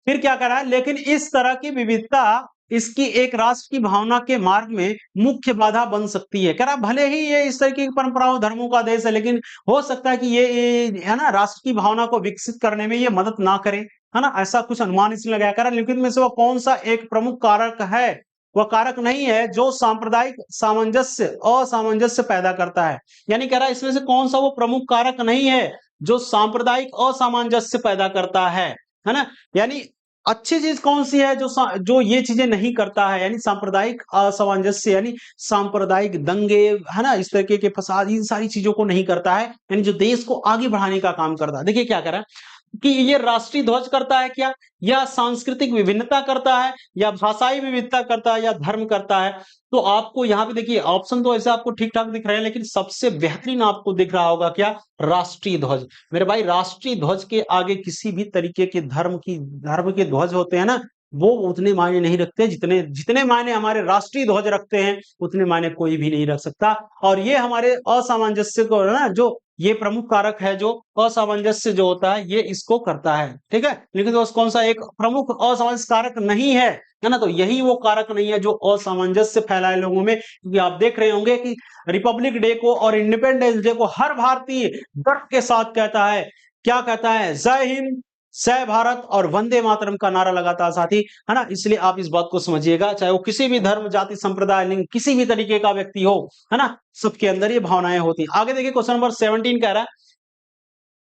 फिर क्या कह रहा है, लेकिन इस तरह की विविधता इसकी एक राष्ट्र की भावना के मार्ग में मुख्य बाधा बन सकती है। कह रहा है भले ही ये इस तरह की परंपराओं धर्मों का देश है, लेकिन हो सकता है कि ये है ना राष्ट्र की भावना को विकसित करने में ये मदद ना करे, है ना। ऐसा कुछ अनुमान इसने लगाया। कह रहा है लेकिन में से वह कौन सा एक प्रमुख कारक है? वह कारक नहीं है जो सांप्रदायिक सामंजस्य असामंजस्य पैदा करता है। यानी कह रहा है इसमें से कौन सा वो प्रमुख कारक नहीं है जो सांप्रदायिक असामंजस्य पैदा करता है ना। यानी अच्छी चीज कौन सी है जो ये चीजें नहीं करता है, यानी सांप्रदायिक असामंजस्य, यानी सांप्रदायिक दंगे, है ना, इस तरीके के फसाद, इन सारी चीजों को नहीं करता है, यानी जो देश को आगे बढ़ाने का काम करता है। देखिए क्या कर रहा है कि ये राष्ट्रीय ध्वज करता है क्या, या सांस्कृतिक विभिन्नता करता है, या भाषाई विविधता करता है, या धर्म करता है? तो आपको यहाँ पे देखिए ऑप्शन तो ऐसे आपको ठीक ठाक दिख रहे हैं, लेकिन सबसे बेहतरीन आपको दिख रहा होगा क्या? राष्ट्रीय ध्वज। मेरे भाई राष्ट्रीय ध्वज के आगे किसी भी तरीके के धर्म के ध्वज होते हैं ना, वो उतने मायने नहीं रखते जितने जितने मायने हमारे राष्ट्रीय ध्वज रखते हैं, उतने मायने कोई भी नहीं रख सकता। और ये हमारे असामंजस्य को ना, जो ये प्रमुख कारक है, जो असामंजस्य जो होता है ये इसको करता है, ठीक है। लेकिन दोस्त कौन सा एक प्रमुख असामंजस्य कारक नहीं है ना, तो यही वो कारक नहीं है जो असामंजस्य फैलाए लोगों में। क्योंकि आप देख रहे होंगे कि रिपब्लिक डे को और इंडिपेंडेंस डे को हर भारतीय गर्व के साथ कहता है, क्या कहता है? जय हिंद, जय भारत और वंदे मातरम का नारा लगाता है साथी, है ना। इसलिए आप इस बात को समझिएगा, चाहे वो किसी भी धर्म, जाति, संप्रदाय, लिंग, किसी भी तरीके का व्यक्ति हो, है ना, सबके अंदर ये भावनाएं होती हैं। आगे देखिए क्वेश्चन नंबर 17 कह रहा है,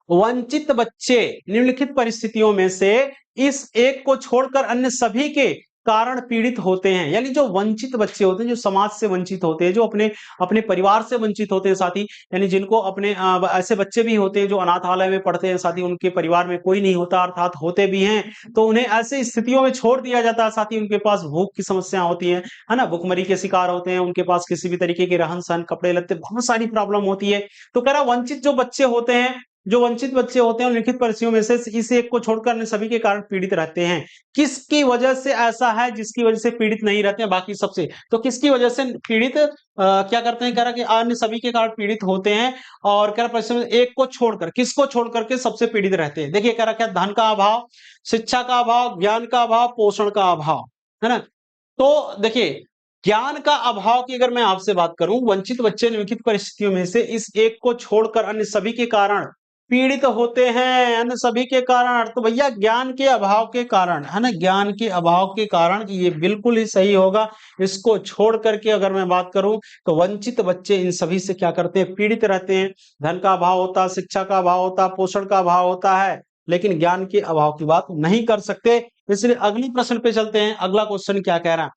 वंचित बच्चे निम्नलिखित परिस्थितियों में से इस एक को छोड़कर अन्य सभी के कारण पीड़ित होते हैं। यानी जो वंचित बच्चे होते हैं, जो समाज से वंचित होते हैं, जो अपने अपने परिवार से वंचित होते हैं साथी, यानी जिनको अपने ऐसे बच्चे भी होते हैं जो अनाथालय में पढ़ते हैं साथी, उनके परिवार में कोई नहीं होता, अर्थात होते भी हैं, तो उन्हें ऐसे स्थितियों में छोड़ दिया जाता है साथी। उनके पास भूख की समस्या होती है ना, भुखमरी के शिकार होते हैं, उनके पास किसी भी तरीके के रहन सहन, कपड़े लत्ते, बहुत सारी प्रॉब्लम होती है। तो कह रहा वंचित जो बच्चे होते हैं, जो वंचित बच्चे होते हैं, लिखित परिस्थितियों में से इस एक को छोड़कर अन्य सभी के कारण पीड़ित रहते हैं। किसकी वजह से ऐसा है जिसकी वजह से पीड़ित नहीं रहते हैं बाकी सबसे? तो किसकी वजह से पीड़ित क्या करते हैं, कह रहा कि अन्य सभी के कारण पीड़ित होते हैं, और कह रहा परिस्थिति में एक को छोड़कर, किसको छोड़कर के सबसे पीड़ित रहते हैं? देखिए कह रहा क्या, धन का अभाव, शिक्षा का अभाव, ज्ञान का अभाव, पोषण का अभाव, है ना। तो देखिए ज्ञान का अभाव की अगर मैं आपसे बात करूं, वंचित बच्चे निम्नलिखित परिस्थितियों में से इस एक को छोड़कर अन्य सभी के कारण पीड़ित होते हैं, अन्य सभी के कारण। तो भैया ज्ञान के अभाव के कारण, है ना, ज्ञान के अभाव के कारण, ये बिल्कुल ही सही होगा। इसको छोड़ करके अगर मैं बात करूं तो वंचित बच्चे इन सभी से क्या करते हैं, पीड़ित रहते हैं। धन का अभाव होता है, शिक्षा का अभाव होता है, पोषण का अभाव होता है, लेकिन ज्ञान के अभाव की बात नहीं कर सकते। इसलिए अगले प्रश्न पे चलते हैं। अगला क्वेश्चन क्या कह रहा है,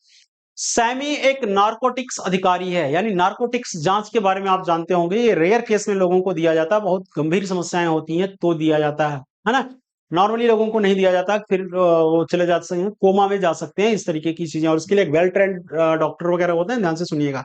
सैमी एक नारकोटिक्स अधिकारी है, यानी नारकोटिक्स जांच के बारे में आप जानते होंगे, ये रेयर केस में लोगों को दिया जाता है, बहुत गंभीर समस्याएं होती हैं तो दिया जाता है ना। नॉर्मली लोगों को नहीं दिया जाता, फिर वो चले जाते हैं, कोमा में जा सकते हैं, इस तरीके की चीजें, और इसके लिए एक वेल ट्रेंड डॉक्टर वगैरह होते हैं। ध्यान से सुनिएगा।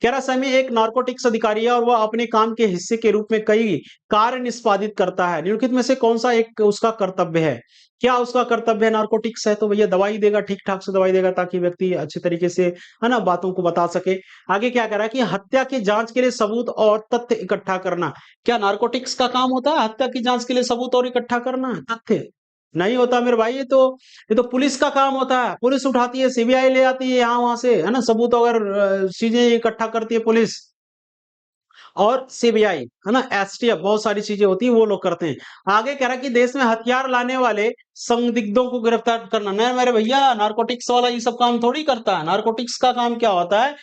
कह रहा सैमी एक नारकोटिक्स अधिकारी है और वह अपने काम के हिस्से के रूप में कई कार्य निष्पादित करता है। निम्नलिखित में से कौन सा एक उसका कर्तव्य है? क्या उसका कर्तव्य है? नारकोटिक्स है तो भैया दवाई देगा, ठीक ठाक से दवाई देगा, ताकि व्यक्ति अच्छे तरीके से, है ना, बातों को बता सके। आगे क्या कह रहा है कि हत्या की जांच के लिए सबूत और तथ्य इकट्ठा करना। क्या नारकोटिक्स का काम होता है हत्या की जांच के लिए सबूत और इकट्ठा करना, तथ्य? नहीं होता मेरे भाई, ये तो पुलिस का काम होता है। पुलिस उठाती है, सीबीआई ले आती है यहाँ वहां से, है ना, सबूत वगैरह चीजें इकट्ठा करती है पुलिस और सीबीआई, है ना, एसटीएफ, बहुत सारी चीजें होती है, वो लोग करते हैं। आगे कह रहा है कि देश में हथियार लाने वाले संदिग्धों को गिरफ्तार करना। नहीं मेरे भैया, नारकोटिक्स वाला ये सब काम थोड़ी करता है। नारकोटिक्स का काम क्या होता है,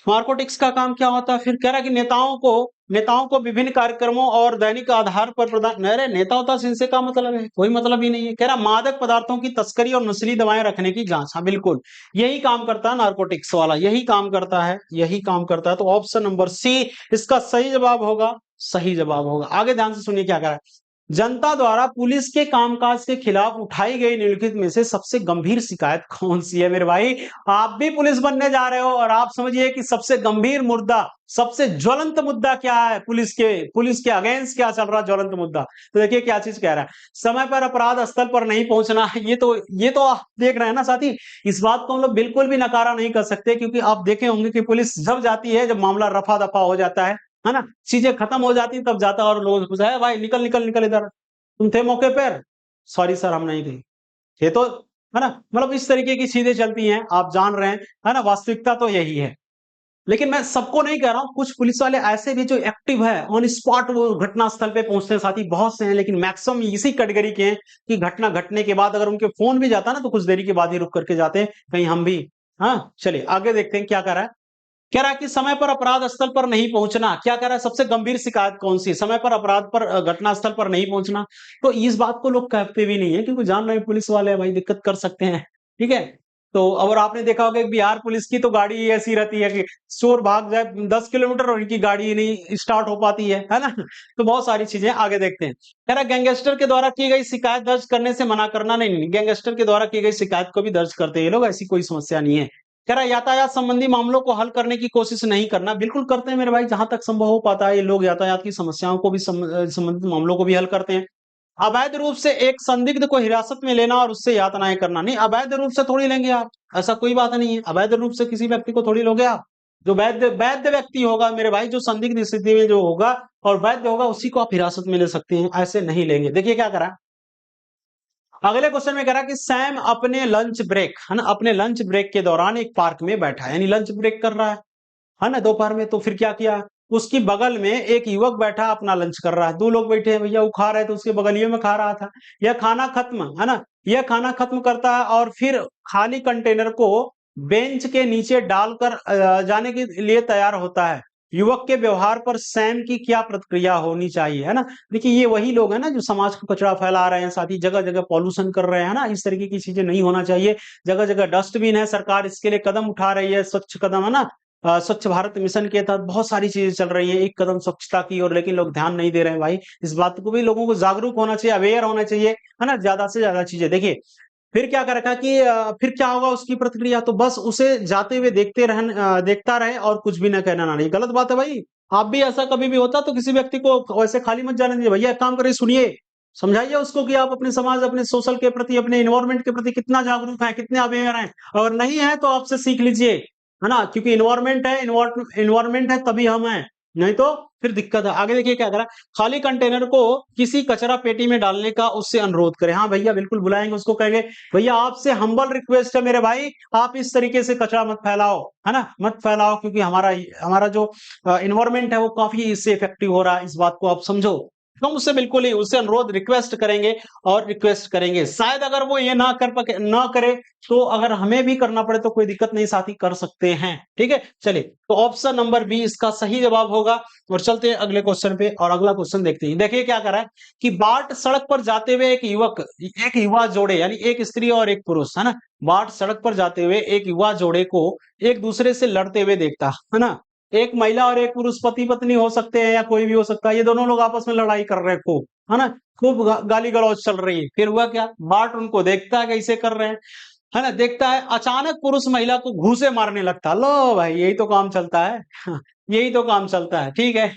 नारकोटिक्स का काम क्या होता है? फिर कह रहा है कि नेताओं को विभिन्न कार्यक्रमों और दैनिक आधार पर प्रदान। अरे नेता होता है इनसे का मतलब है, कोई मतलब ही नहीं है। कह रहा मादक पदार्थों की तस्करी और नशीली दवाएं रखने की जांच। हाँ बिल्कुल, यही काम करता है नारकोटिक्स वाला, यही काम करता है, यही काम करता है। तो ऑप्शन नंबर सी इसका सही जवाब होगा, सही जवाब होगा। आगे ध्यान से सुनिए क्या कह रहा है, जनता द्वारा पुलिस के कामकाज के खिलाफ उठाई गई निम्नलिखित में से सबसे गंभीर शिकायत कौन सी है? मेरे भाई आप भी पुलिस बनने जा रहे हो, और आप समझिए कि सबसे गंभीर मुद्दा, सबसे ज्वलंत मुद्दा क्या है, पुलिस के अगेंस्ट क्या चल रहा ज्वलंत मुद्दा। तो देखिए क्या चीज कह रहा है, समय पर अपराध स्थल पर नहीं पहुंचना। ये तो आप देख रहे हैं ना साथी, इस बात को हम लोग बिल्कुल भी नकारा नहीं कर सकते, क्योंकि आप देखे होंगे कि पुलिस जब जाती है, जब मामला रफा दफा हो जाता है ना, चीजें खत्म हो जाती तब जाता है, और लोगों से पूछा है भाई निकल निकल निकल इधर, तुम थे मौके पर? सॉरी सर हम नहीं थे। ये तो, है ना, मतलब इस तरीके की चीजें चलती हैं, आप जान रहे हैं, है ना, वास्तविकता तो यही है। लेकिन मैं सबको नहीं कह रहा हूं, कुछ पुलिस वाले ऐसे भी जो एक्टिव है, ऑन स्पॉट वो घटना स्थल पे पहुंचते हैं साथी, बहुत से हैं, लेकिन मैक्सिमम इसी कैटेगरी के हैं कि घटना घटने के बाद अगर उनके फोन भी जाता है ना, तो कुछ देरी के बाद ही रुक करके जाते हैं, कहीं हम भी। हाँ चलिए आगे देखते हैं क्या कर रहा है। कह रहा है कि समय पर अपराध स्थल पर नहीं पहुंचना। क्या कह रहा है, सबसे गंभीर शिकायत कौन सी? समय पर अपराध पर घटना स्थल पर नहीं पहुंचना। तो इस बात को लोग कहते भी नहीं है, क्योंकि जान रहे हैं पुलिस वाले भाई दिक्कत कर सकते हैं, ठीक है। तो और आपने देखा होगा कि बिहार पुलिस की तो गाड़ी ऐसी रहती है कि चोर भाग जाए 10 किलोमीटर और इनकी गाड़ी नहीं स्टार्ट हो पाती है ना। तो बहुत सारी चीजें, आगे देखते हैं। कह रहा गैंगस्टर के द्वारा की गई शिकायत दर्ज करने से मना करना। नहीं, गैंगस्टर के द्वारा की गई शिकायत को भी दर्ज करते हैं ये लोग, ऐसी कोई समस्या नहीं है। कह रहा यातायात संबंधी मामलों को हल करने की कोशिश नहीं करना। बिल्कुल करते हैं मेरे भाई, जहां तक संभव हो पाता है ये लोग यातायात की समस्याओं को भी, संबंधित मामलों को भी हल करते हैं। अवैध रूप से एक संदिग्ध को हिरासत में लेना और उससे यातनाएं करना। नहीं, अवैध रूप से थोड़ी लेंगे आप, ऐसा कोई बात नहीं है। अवैध रूप से किसी व्यक्ति को थोड़ी लोगे आप। जो वैध वैध व्यक्ति होगा मेरे भाई, जो संदिग्ध स्थिति में जो होगा और वैध होगा, उसी को आप हिरासत में ले सकते हैं, ऐसे नहीं लेंगे। देखिए क्या करा अगले क्वेश्चन में कह रहा कि सैम अपने लंच ब्रेक, है ना, अपने लंच ब्रेक के दौरान एक पार्क में बैठा है, यानी लंच ब्रेक कर रहा है ना, दोपहर में। तो फिर क्या किया, उसकी बगल में एक युवक बैठा अपना लंच कर रहा है, 2 लोग बैठे हैं भैया, वो खा रहे थे, उसके बगलिये में खा रहा था। यह खाना खत्म, है ना? यह खाना खत्म करता है और फिर खाली कंटेनर को बेंच के नीचे डालकर जाने के लिए तैयार होता है। युवक के व्यवहार पर सैम की क्या प्रतिक्रिया होनी चाहिए, है ना? देखिए, ये वही लोग हैं ना जो समाज को कचरा फैला रहे हैं, साथ ही जगह-जगह पॉल्यूशन कर रहे हैं ना, इस तरीके की चीजें नहीं होना चाहिए। जगह-जगह डस्टबिन है, सरकार इसके लिए कदम उठा रही है, स्वच्छ कदम, है ना? स्वच्छ भारत मिशन के तहत बहुत सारी चीजें चल रही है, एक कदम स्वच्छता की ओर, लेकिन लोग ध्यान नहीं दे रहे हैं भाई। इस बात को भी लोगों को जागरूक होना चाहिए, अवेयर होना चाहिए, है ना? ज्यादा से ज्यादा चीजें देखिए। फिर क्या कर रखा कि फिर क्या होगा उसकी प्रतिक्रिया, तो बस उसे जाते हुए देखता रहे और कुछ भी ना कहना, ना नहीं। गलत बात है भाई। आप भी ऐसा कभी भी होता तो किसी व्यक्ति को वैसे खाली मत जाने दीजिए। भैया एक काम करिए, सुनिए, समझाइए उसको कि आप अपने समाज, अपने सोशल के प्रति, अपने एनवायरनमेंट के प्रति कितना जागरूक हैं, कितने अवेयर हैं। और नहीं है तो आपसे सीख लीजिए, है ना? क्योंकि एनवायरनमेंट है तभी हम हैं, नहीं तो फिर दिक्कत है। आगे देखिए क्या करा, खाली कंटेनर को किसी कचरा पेटी में डालने का उससे अनुरोध करें। हाँ भैया, बिल्कुल बुलाएंगे उसको, कहेंगे भैया आपसे हम्बल रिक्वेस्ट है मेरे भाई, आप इस तरीके से कचरा मत फैलाओ, है ना? मत फैलाओ, क्योंकि हमारा हमारा जो एनवायरमेंट है वो काफी इससे इफेक्टिव हो रहा है, इस बात को आप समझो। तो हम उससे बिल्कुल ही उससे अनुरोध रिक्वेस्ट करेंगे और रिक्वेस्ट करेंगे। शायद अगर वो ये ना करे, तो अगर हमें भी करना पड़े तो कोई दिक्कत नहीं, साथी कर सकते हैं। ठीक है, चलिए, तो ऑप्शन नंबर बी इसका सही जवाब होगा। और चलते हैं अगले क्वेश्चन पे, और अगला क्वेश्चन देखते हैं। देखिए क्या करा है कि बाट सड़क पर जाते हुए एक युवा जोड़े, यानी एक स्त्री और एक पुरुष, है ना? बाट सड़क पर जाते हुए एक युवा जोड़े को एक दूसरे से लड़ते हुए देखता, है ना? एक महिला और एक पुरुष, पति पत्नी हो सकते हैं या कोई भी हो सकता है, ये दोनों लोग आपस में लड़ाई कर रहे हैं खूब, है ना? खूब गाली गलौज चल रही है। फिर हुआ क्या, बाट उनको देखता है कैसे कर रहे हैं, है ना? देखता है, अचानक पुरुष महिला को घूंसे मारने लगता है। लो भाई, यही तो काम चलता है। यही तो काम चलता है, ठीक है।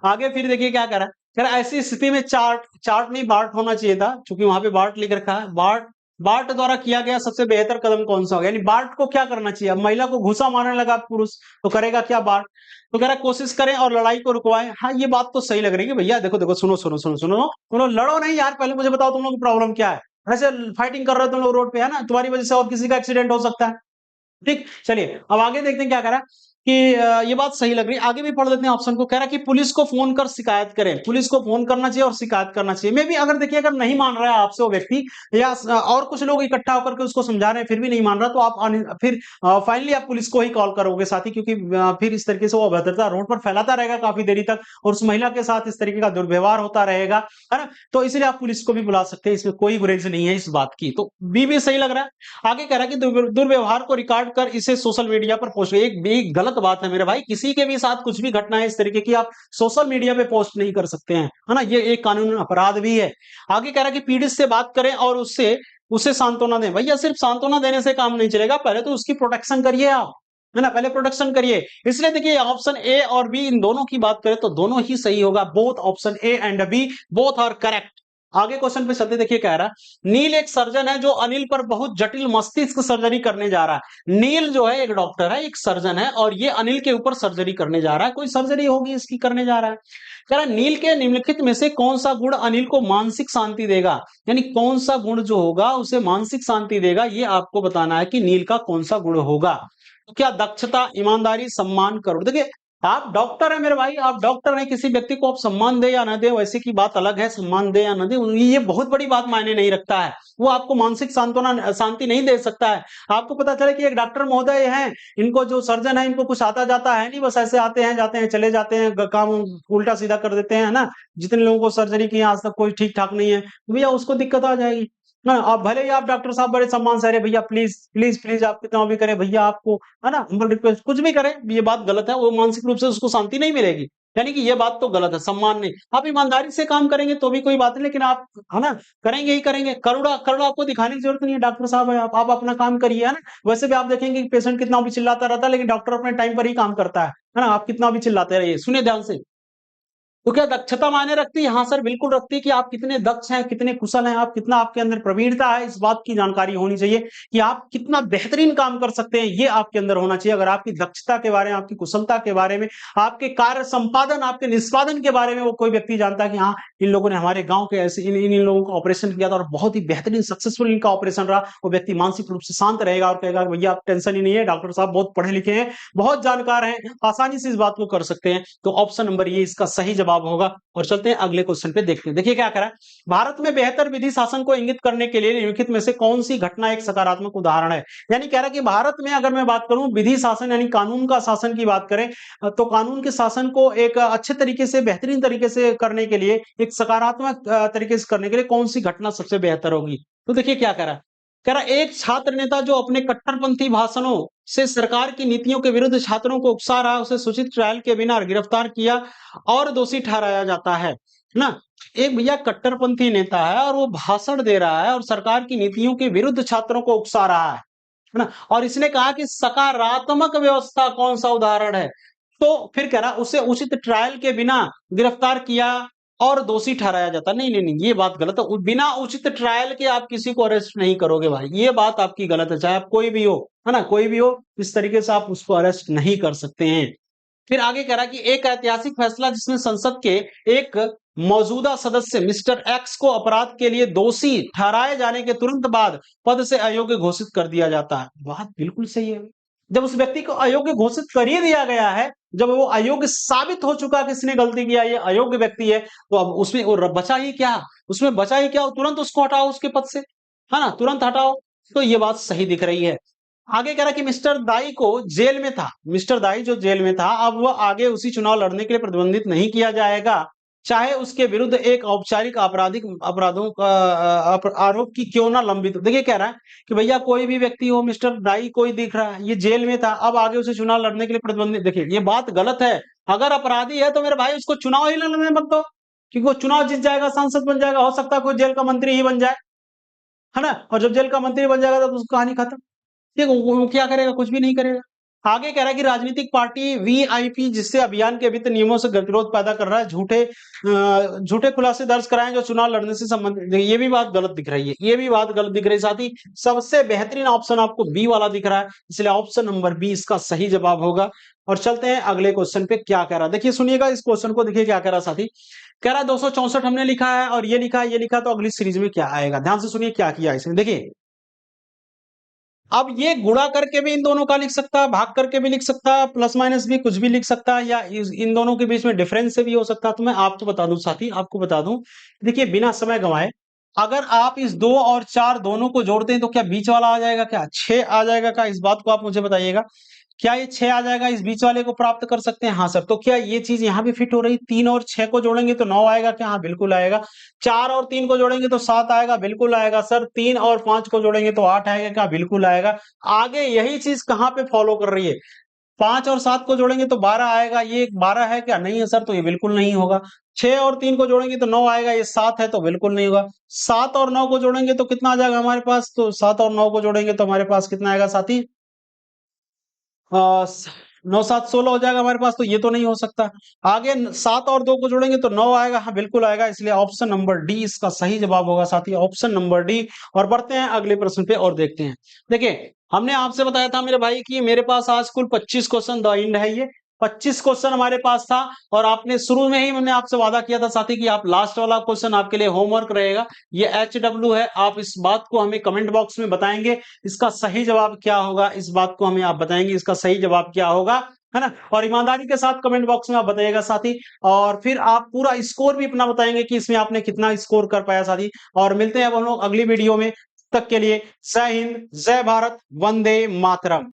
आगे फिर देखिए क्या करा, कह रहा ऐसी स्थिति में चार्ट चार्ट नहीं बाट होना चाहिए था, क्योंकि वहां पे बाट लिख रखा है। बाट बाट द्वारा किया गया सबसे बेहतर कदम कौन सा होगा, यानी बाट को क्या करना चाहिए। अब महिला को घूसा मारने लगा पुरुष, तो करेगा क्या बाट, तो कह रहा कोशिश करें और लड़ाई को रुकवाएं। हाँ, ये बात तो सही लग रही है भैया। देखो देखो, सुनो सुनो सुनो सुनो, तुम लोग लड़ो नहीं यार, पहले मुझे बताओ तुम लोग की प्रॉब्लम क्या है। ऐसे फाइटिंग कर रहे हो तुम लोग रोड पे, है ना? तुम्हारी वजह से और किसी का एक्सीडेंट हो सकता है। ठीक, चलिए अब आगे देखते हैं क्या करा कि ये बात सही लग रही है। आगे भी पढ़ लेते हैं ऑप्शन को। कह रहा है कि पुलिस को फोन कर शिकायत करें, पुलिस को फोन करना चाहिए और शिकायत करना चाहिए। मे भी अगर देखिए, अगर नहीं मान रहा है आपसे वो व्यक्ति, या और कुछ लोग इकट्ठा होकर के उसको समझा रहे हैं फिर भी नहीं मान रहा, तो आप फिर फाइनली आप पुलिस को ही कॉल करोगे साथी, क्योंकि फिर इस तरीके से वो अभद्रता रोड पर फैलाता रहेगा काफी देरी तक, और उस महिला के साथ इस तरीके का दुर्व्यवहार होता रहेगा, है ना? तो इसलिए आप पुलिस को भी बुला सकते हैं, इसमें कोई गुरेज नहीं है इस बात की। तो बी भी सही लग रहा है। आगे कह रहा है कि दुर्व्यवहार को रिकॉर्ड कर इसे सोशल मीडिया पर पोस्ट। एक भी गलत बात है मेरे भाई, किसी के भी साथ कुछ भी घटना है इस तरीके की, आप सोशल मीडिया पे पोस्ट नहीं कर सकते हैं, है ना? ये एक कानूनी अपराध भी है। आगे कह रहा है कि पीड़ित से बात करें और उससे उसे सांत्वना दें। भैया सिर्फ सांत्वना देने से काम नहीं चलेगा, पहले तो उसकी प्रोटेक्शन करिए आप, है ना? पहले प्रोटेक्शन करिए। इसलिए देखिए, ऑप्शन ए और बी इन दोनों की बात करें तो दोनों ही सही होगा। Both option A and B, both are correct. आगे क्वेश्चन पे चलते, देखिए कह रहा है नील एक सर्जन है जो अनिल पर बहुत जटिल मस्तिष्क सर्जरी करने जा रहा है। नील जो है एक डॉक्टर है, एक सर्जन है, और ये अनिल के ऊपर सर्जरी करने जा रहा है। कोई सर्जरी होगी इसकी करने जा रहा है। कह रहा है नील के निम्नलिखित में से कौन सा गुण अनिल को मानसिक शांति देगा, यानी कौन सा गुण जो होगा उसे मानसिक शांति देगा, ये आपको बताना है कि नील का कौन सा गुण होगा। तो क्या दक्षता, ईमानदारी, सम्मान, करुण। देखिए, आप डॉक्टर है मेरे भाई, आप डॉक्टर हैं, किसी व्यक्ति को आप सम्मान दे या ना दे वैसे की बात अलग है, सम्मान दे या ना दे ये बहुत बड़ी बात मायने नहीं रखता है। वो आपको मानसिक सांत्वना शांति नहीं दे सकता है। आपको पता चले कि एक डॉक्टर महोदय हैं, इनको जो सर्जन है इनको कुछ आता जाता है नहीं, बस ऐसे आते हैं जाते हैं चले जाते हैं, काम उल्टा सीधा कर देते हैं, है ना? जितने लोगों को सर्जरी की आज तक कोई ठीक ठाक नहीं है, तो भैया उसको दिक्कत आ जाएगी ना। आप भले ही आप डॉक्टर साहब बड़े सम्मान से, अरे भैया प्लीज प्लीज प्लीज, आप कितना भी करें भैया, आपको, है ना, हम्बल रिक्वेस्ट, कुछ भी करें, ये बात गलत है। वो मानसिक रूप से उसको शांति नहीं मिलेगी, यानी कि ये बात तो गलत है, सम्मान नहीं। आप ईमानदारी से काम करेंगे तो भी कोई बात नहीं, लेकिन आप, है ना, करेंगे ही करेंगे। करुणा करुणा आपको दिखाने की जरूरत नहीं है, डॉक्टर साहब है आप अपना काम करिए, है ना? वैसे भी आप देखेंगे कि पेशेंट कितना भी चिल्लाता रहता है, लेकिन डॉक्टर अपने टाइम पर ही काम करता है ना? आप कितना भी चिल्लाते रहिए। सुनिए ध्यान से, तो क्या दक्षता मायने रखती है? हाँ सर, बिल्कुल रखती है कि आप कितने दक्ष हैं, कितने कुशल हैं, आप कितना आपके अंदर प्रवीणता है, इस बात की जानकारी होनी चाहिए कि आप कितना बेहतरीन काम कर सकते हैं, ये आपके अंदर होना चाहिए। अगर आपकी दक्षता के बारे में, आपकी कुशलता के बारे में, आपके कार्य संपादन, आपके निष्पादन के बारे में वो कोई व्यक्ति जानता है कि हाँ, इन लोगों ने हमारे गाँव के ऐसे इन लोगों का ऑपरेशन किया था और बहुत ही बेहतरीन सक्सेसफुल इनका ऑपरेशन रहा, वो व्यक्ति मानसिक रूप से शांत रहेगा और कहेगा भैया आप टेंशन ही नहीं है, डॉक्टर साहब बहुत पढ़े लिखे हैं, बहुत जानकार हैं, आसानी से इस बात को कर सकते हैं। तो ऑप्शन नंबर ये इसका सही जवाब होगा। और चलते हैं अगले क्वेश्चन पे, देखते हैं। देखिए क्या करा, भारत में बेहतर विधि शासन को इंगित करने के लिए निम्नलिखित में से कौन सी घटना एक सकारात्मक उदाहरण है? यानी कह रहा है कि भारत में अगर मैं बात करूं विधि शासन यानी कानून का शासन की बात करें, तो कानून के शासन को एक अच्छे तरीके से, बेहतरीन तरीके से करने के लिए, एक सकारात्मक तरीके से करने के लिए कौन सी घटना सबसे बेहतर होगी? तो देखिए क्या कह रहा एक छात्र नेता जो अपने कट्टरपंथी भाषणों से सरकार की नीतियों के विरुद्ध छात्रों को उकसा रहा है, उसे सूचित ट्रायल के बिना गिरफ्तार किया और दोषी ठहराया जाता है ना। एक भैया कट्टरपंथी नेता है और वो भाषण दे रहा है और सरकार की नीतियों के विरुद्ध छात्रों को उकसा रहा है ना। और इसने कहा कि सकारात्मक व्यवस्था कौन सा उदाहरण है? तो फिर कह रहा उसे उचित ट्रायल के बिना गिरफ्तार किया और दोषी ठहराया जाता। नहीं नहीं नहीं, ये बात गलत है। बिना उचित ट्रायल के आप किसी को अरेस्ट नहीं करोगे भाई, ये बात आपकी गलत है, चाहे आप कोई भी हो, है ना, कोई भी हो, इस तरीके से आप उसको अरेस्ट नहीं कर सकते हैं। फिर आगे कह रहा कि एक ऐतिहासिक फैसला जिसमें संसद के एक मौजूदा सदस्य मिस्टर एक्स को अपराध के लिए दोषी ठहराए जाने के तुरंत बाद पद से अयोग्य घोषित कर दिया जाता है। बात बिल्कुल सही है। जब उस व्यक्ति को अयोग्य घोषित कर ही दिया गया है, जब वो अयोग्य साबित हो चुका कि इसने गलती किया, ये अयोग्य व्यक्ति है, तो अब उसमें वो बचा ही क्या? उसमें बचा ही क्या? तुरंत उसको हटाओ उसके पद से, है ना, तुरंत हटाओ। तो ये बात सही दिख रही है। आगे कह रहा कि मिस्टर दाई को जेल में था, मिस्टर दाई जो जेल में था, अब वह आगे उसी चुनाव लड़ने के लिए प्रतिबंधित नहीं किया जाएगा, चाहे उसके विरुद्ध एक औपचारिक आपराधिक अपराधों का आरोप की क्यों ना लंबित हो। देखिए कह रहा है कि भैया कोई भी व्यक्ति हो, मिस्टर दाई कोई दिख रहा है, ये जेल में था, अब आगे उसे चुनाव लड़ने के लिए प्रतिबंधित। देखिए ये बात गलत है। अगर अपराधी है तो मेरे भाई उसको चुनाव ही लड़ने मत दो, क्योंकि वो चुनाव जीत जाएगा, सांसद बन जाएगा, हो सकता है कोई जेल का मंत्री ही बन जाए, है ना। और जब जेल का मंत्री बन जाएगा तो उसकी कहानी खत्म। देखो वो क्या करेगा? कुछ भी नहीं करेगा। आगे कह रहा है कि राजनीतिक पार्टी वीआईपी जिससे अभियान के वित्त नियमों से गतिरोध पैदा कर रहा है, झूठे खुलासे दर्ज कराएं जो चुनाव लड़ने से संबंधित। ये भी बात गलत दिख रही है, ये भी बात गलत दिख रही है। साथ ही सबसे बेहतरीन ऑप्शन आपको बी वाला दिख रहा है, इसलिए ऑप्शन नंबर बी इसका सही जवाब होगा। और चलते हैं अगले क्वेश्चन पे, क्या कह रहा है देखिए, सुनिएगा इस क्वेश्चन को, देखिए क्या कह रहा है साथी। कह रहा है 264 हमने लिखा है और ये लिखा है, ये लिखा, तो अगली सीरीज में क्या आएगा? ध्यान से सुनिए क्या किया इसने। देखिए अब ये गुणा करके भी इन दोनों का लिख सकता है, भाग करके भी लिख सकता है, प्लस माइनस भी कुछ भी लिख सकता है, या इन दोनों के बीच में डिफरेंस से भी हो सकता है। तो मैं आपको बता दूं साथी, आपको बता दूं, देखिए बिना समय गंवाए, अगर आप इस 2 और 4 दोनों को जोड़ते हैं तो क्या बीच वाला आ जाएगा? क्या 6 आ जाएगा? क्या इस बात को आप मुझे बताइएगा, क्या ये 6 आ जाएगा? इस बीच वाले को प्राप्त कर सकते हैं? हाँ सर। तो क्या ये चीज यहाँ भी फिट हो रही? 3 और 6 को जोड़ेंगे तो 9 आएगा क्या? हाँ बिल्कुल आएगा। 4 और 3 को जोड़ेंगे तो 7 आएगा, बिल्कुल आएगा सर। 3 और 5 को जोड़ेंगे तो 8 आएगा क्या? बिल्कुल आएगा। आगे यही चीज कहाँ पे फॉलो कर रही है? 5 और 7 को जोड़ेंगे तो 12 आएगा, ये 12 है क्या? नहीं है सर, तो ये बिल्कुल नहीं होगा। 6 और 3 को जोड़ेंगे तो 9 आएगा, ये 7 है तो बिल्कुल नहीं होगा। 7 और 9 को जोड़ेंगे तो कितना आ जाएगा हमारे पास? तो 7 और 9 को जोड़ेंगे तो हमारे पास कितना आएगा साथी? 9 7 16 हो जाएगा हमारे पास, तो ये तो नहीं हो सकता। आगे 7 और 2 को जोड़ेंगे तो 9 आएगा, हाँ बिल्कुल आएगा, इसलिए ऑप्शन नंबर डी इसका सही जवाब होगा साथी, ऑप्शन नंबर डी। और बढ़ते हैं अगले प्रश्न पे और देखते हैं। देखिए हमने आपसे बताया था मेरे भाई कि मेरे पास आज कुल 25 क्वेश्चन द एंड है, ये 25 क्वेश्चन हमारे पास था। और आपने शुरू में ही मैंने आपसे वादा किया था साथी कि आप लास्ट वाला क्वेश्चन आपके लिए होमवर्क रहेगा, ये HW है। आप इस बात को हमें कमेंट बॉक्स में बताएंगे, इसका सही जवाब क्या होगा, इस बात को हमें आप बताएंगे इसका सही जवाब क्या होगा, है ना। और ईमानदारी के साथ कमेंट बॉक्स में आप बताइएगा साथी, और फिर आप पूरा स्कोर भी अपना बताएंगे कि इसमें आपने कितना स्कोर कर पाया साथी। और मिलते हैं अब हम लोग अगली वीडियो में, तब तक के लिए जय हिंद, जय भारत, वंदे मातरम।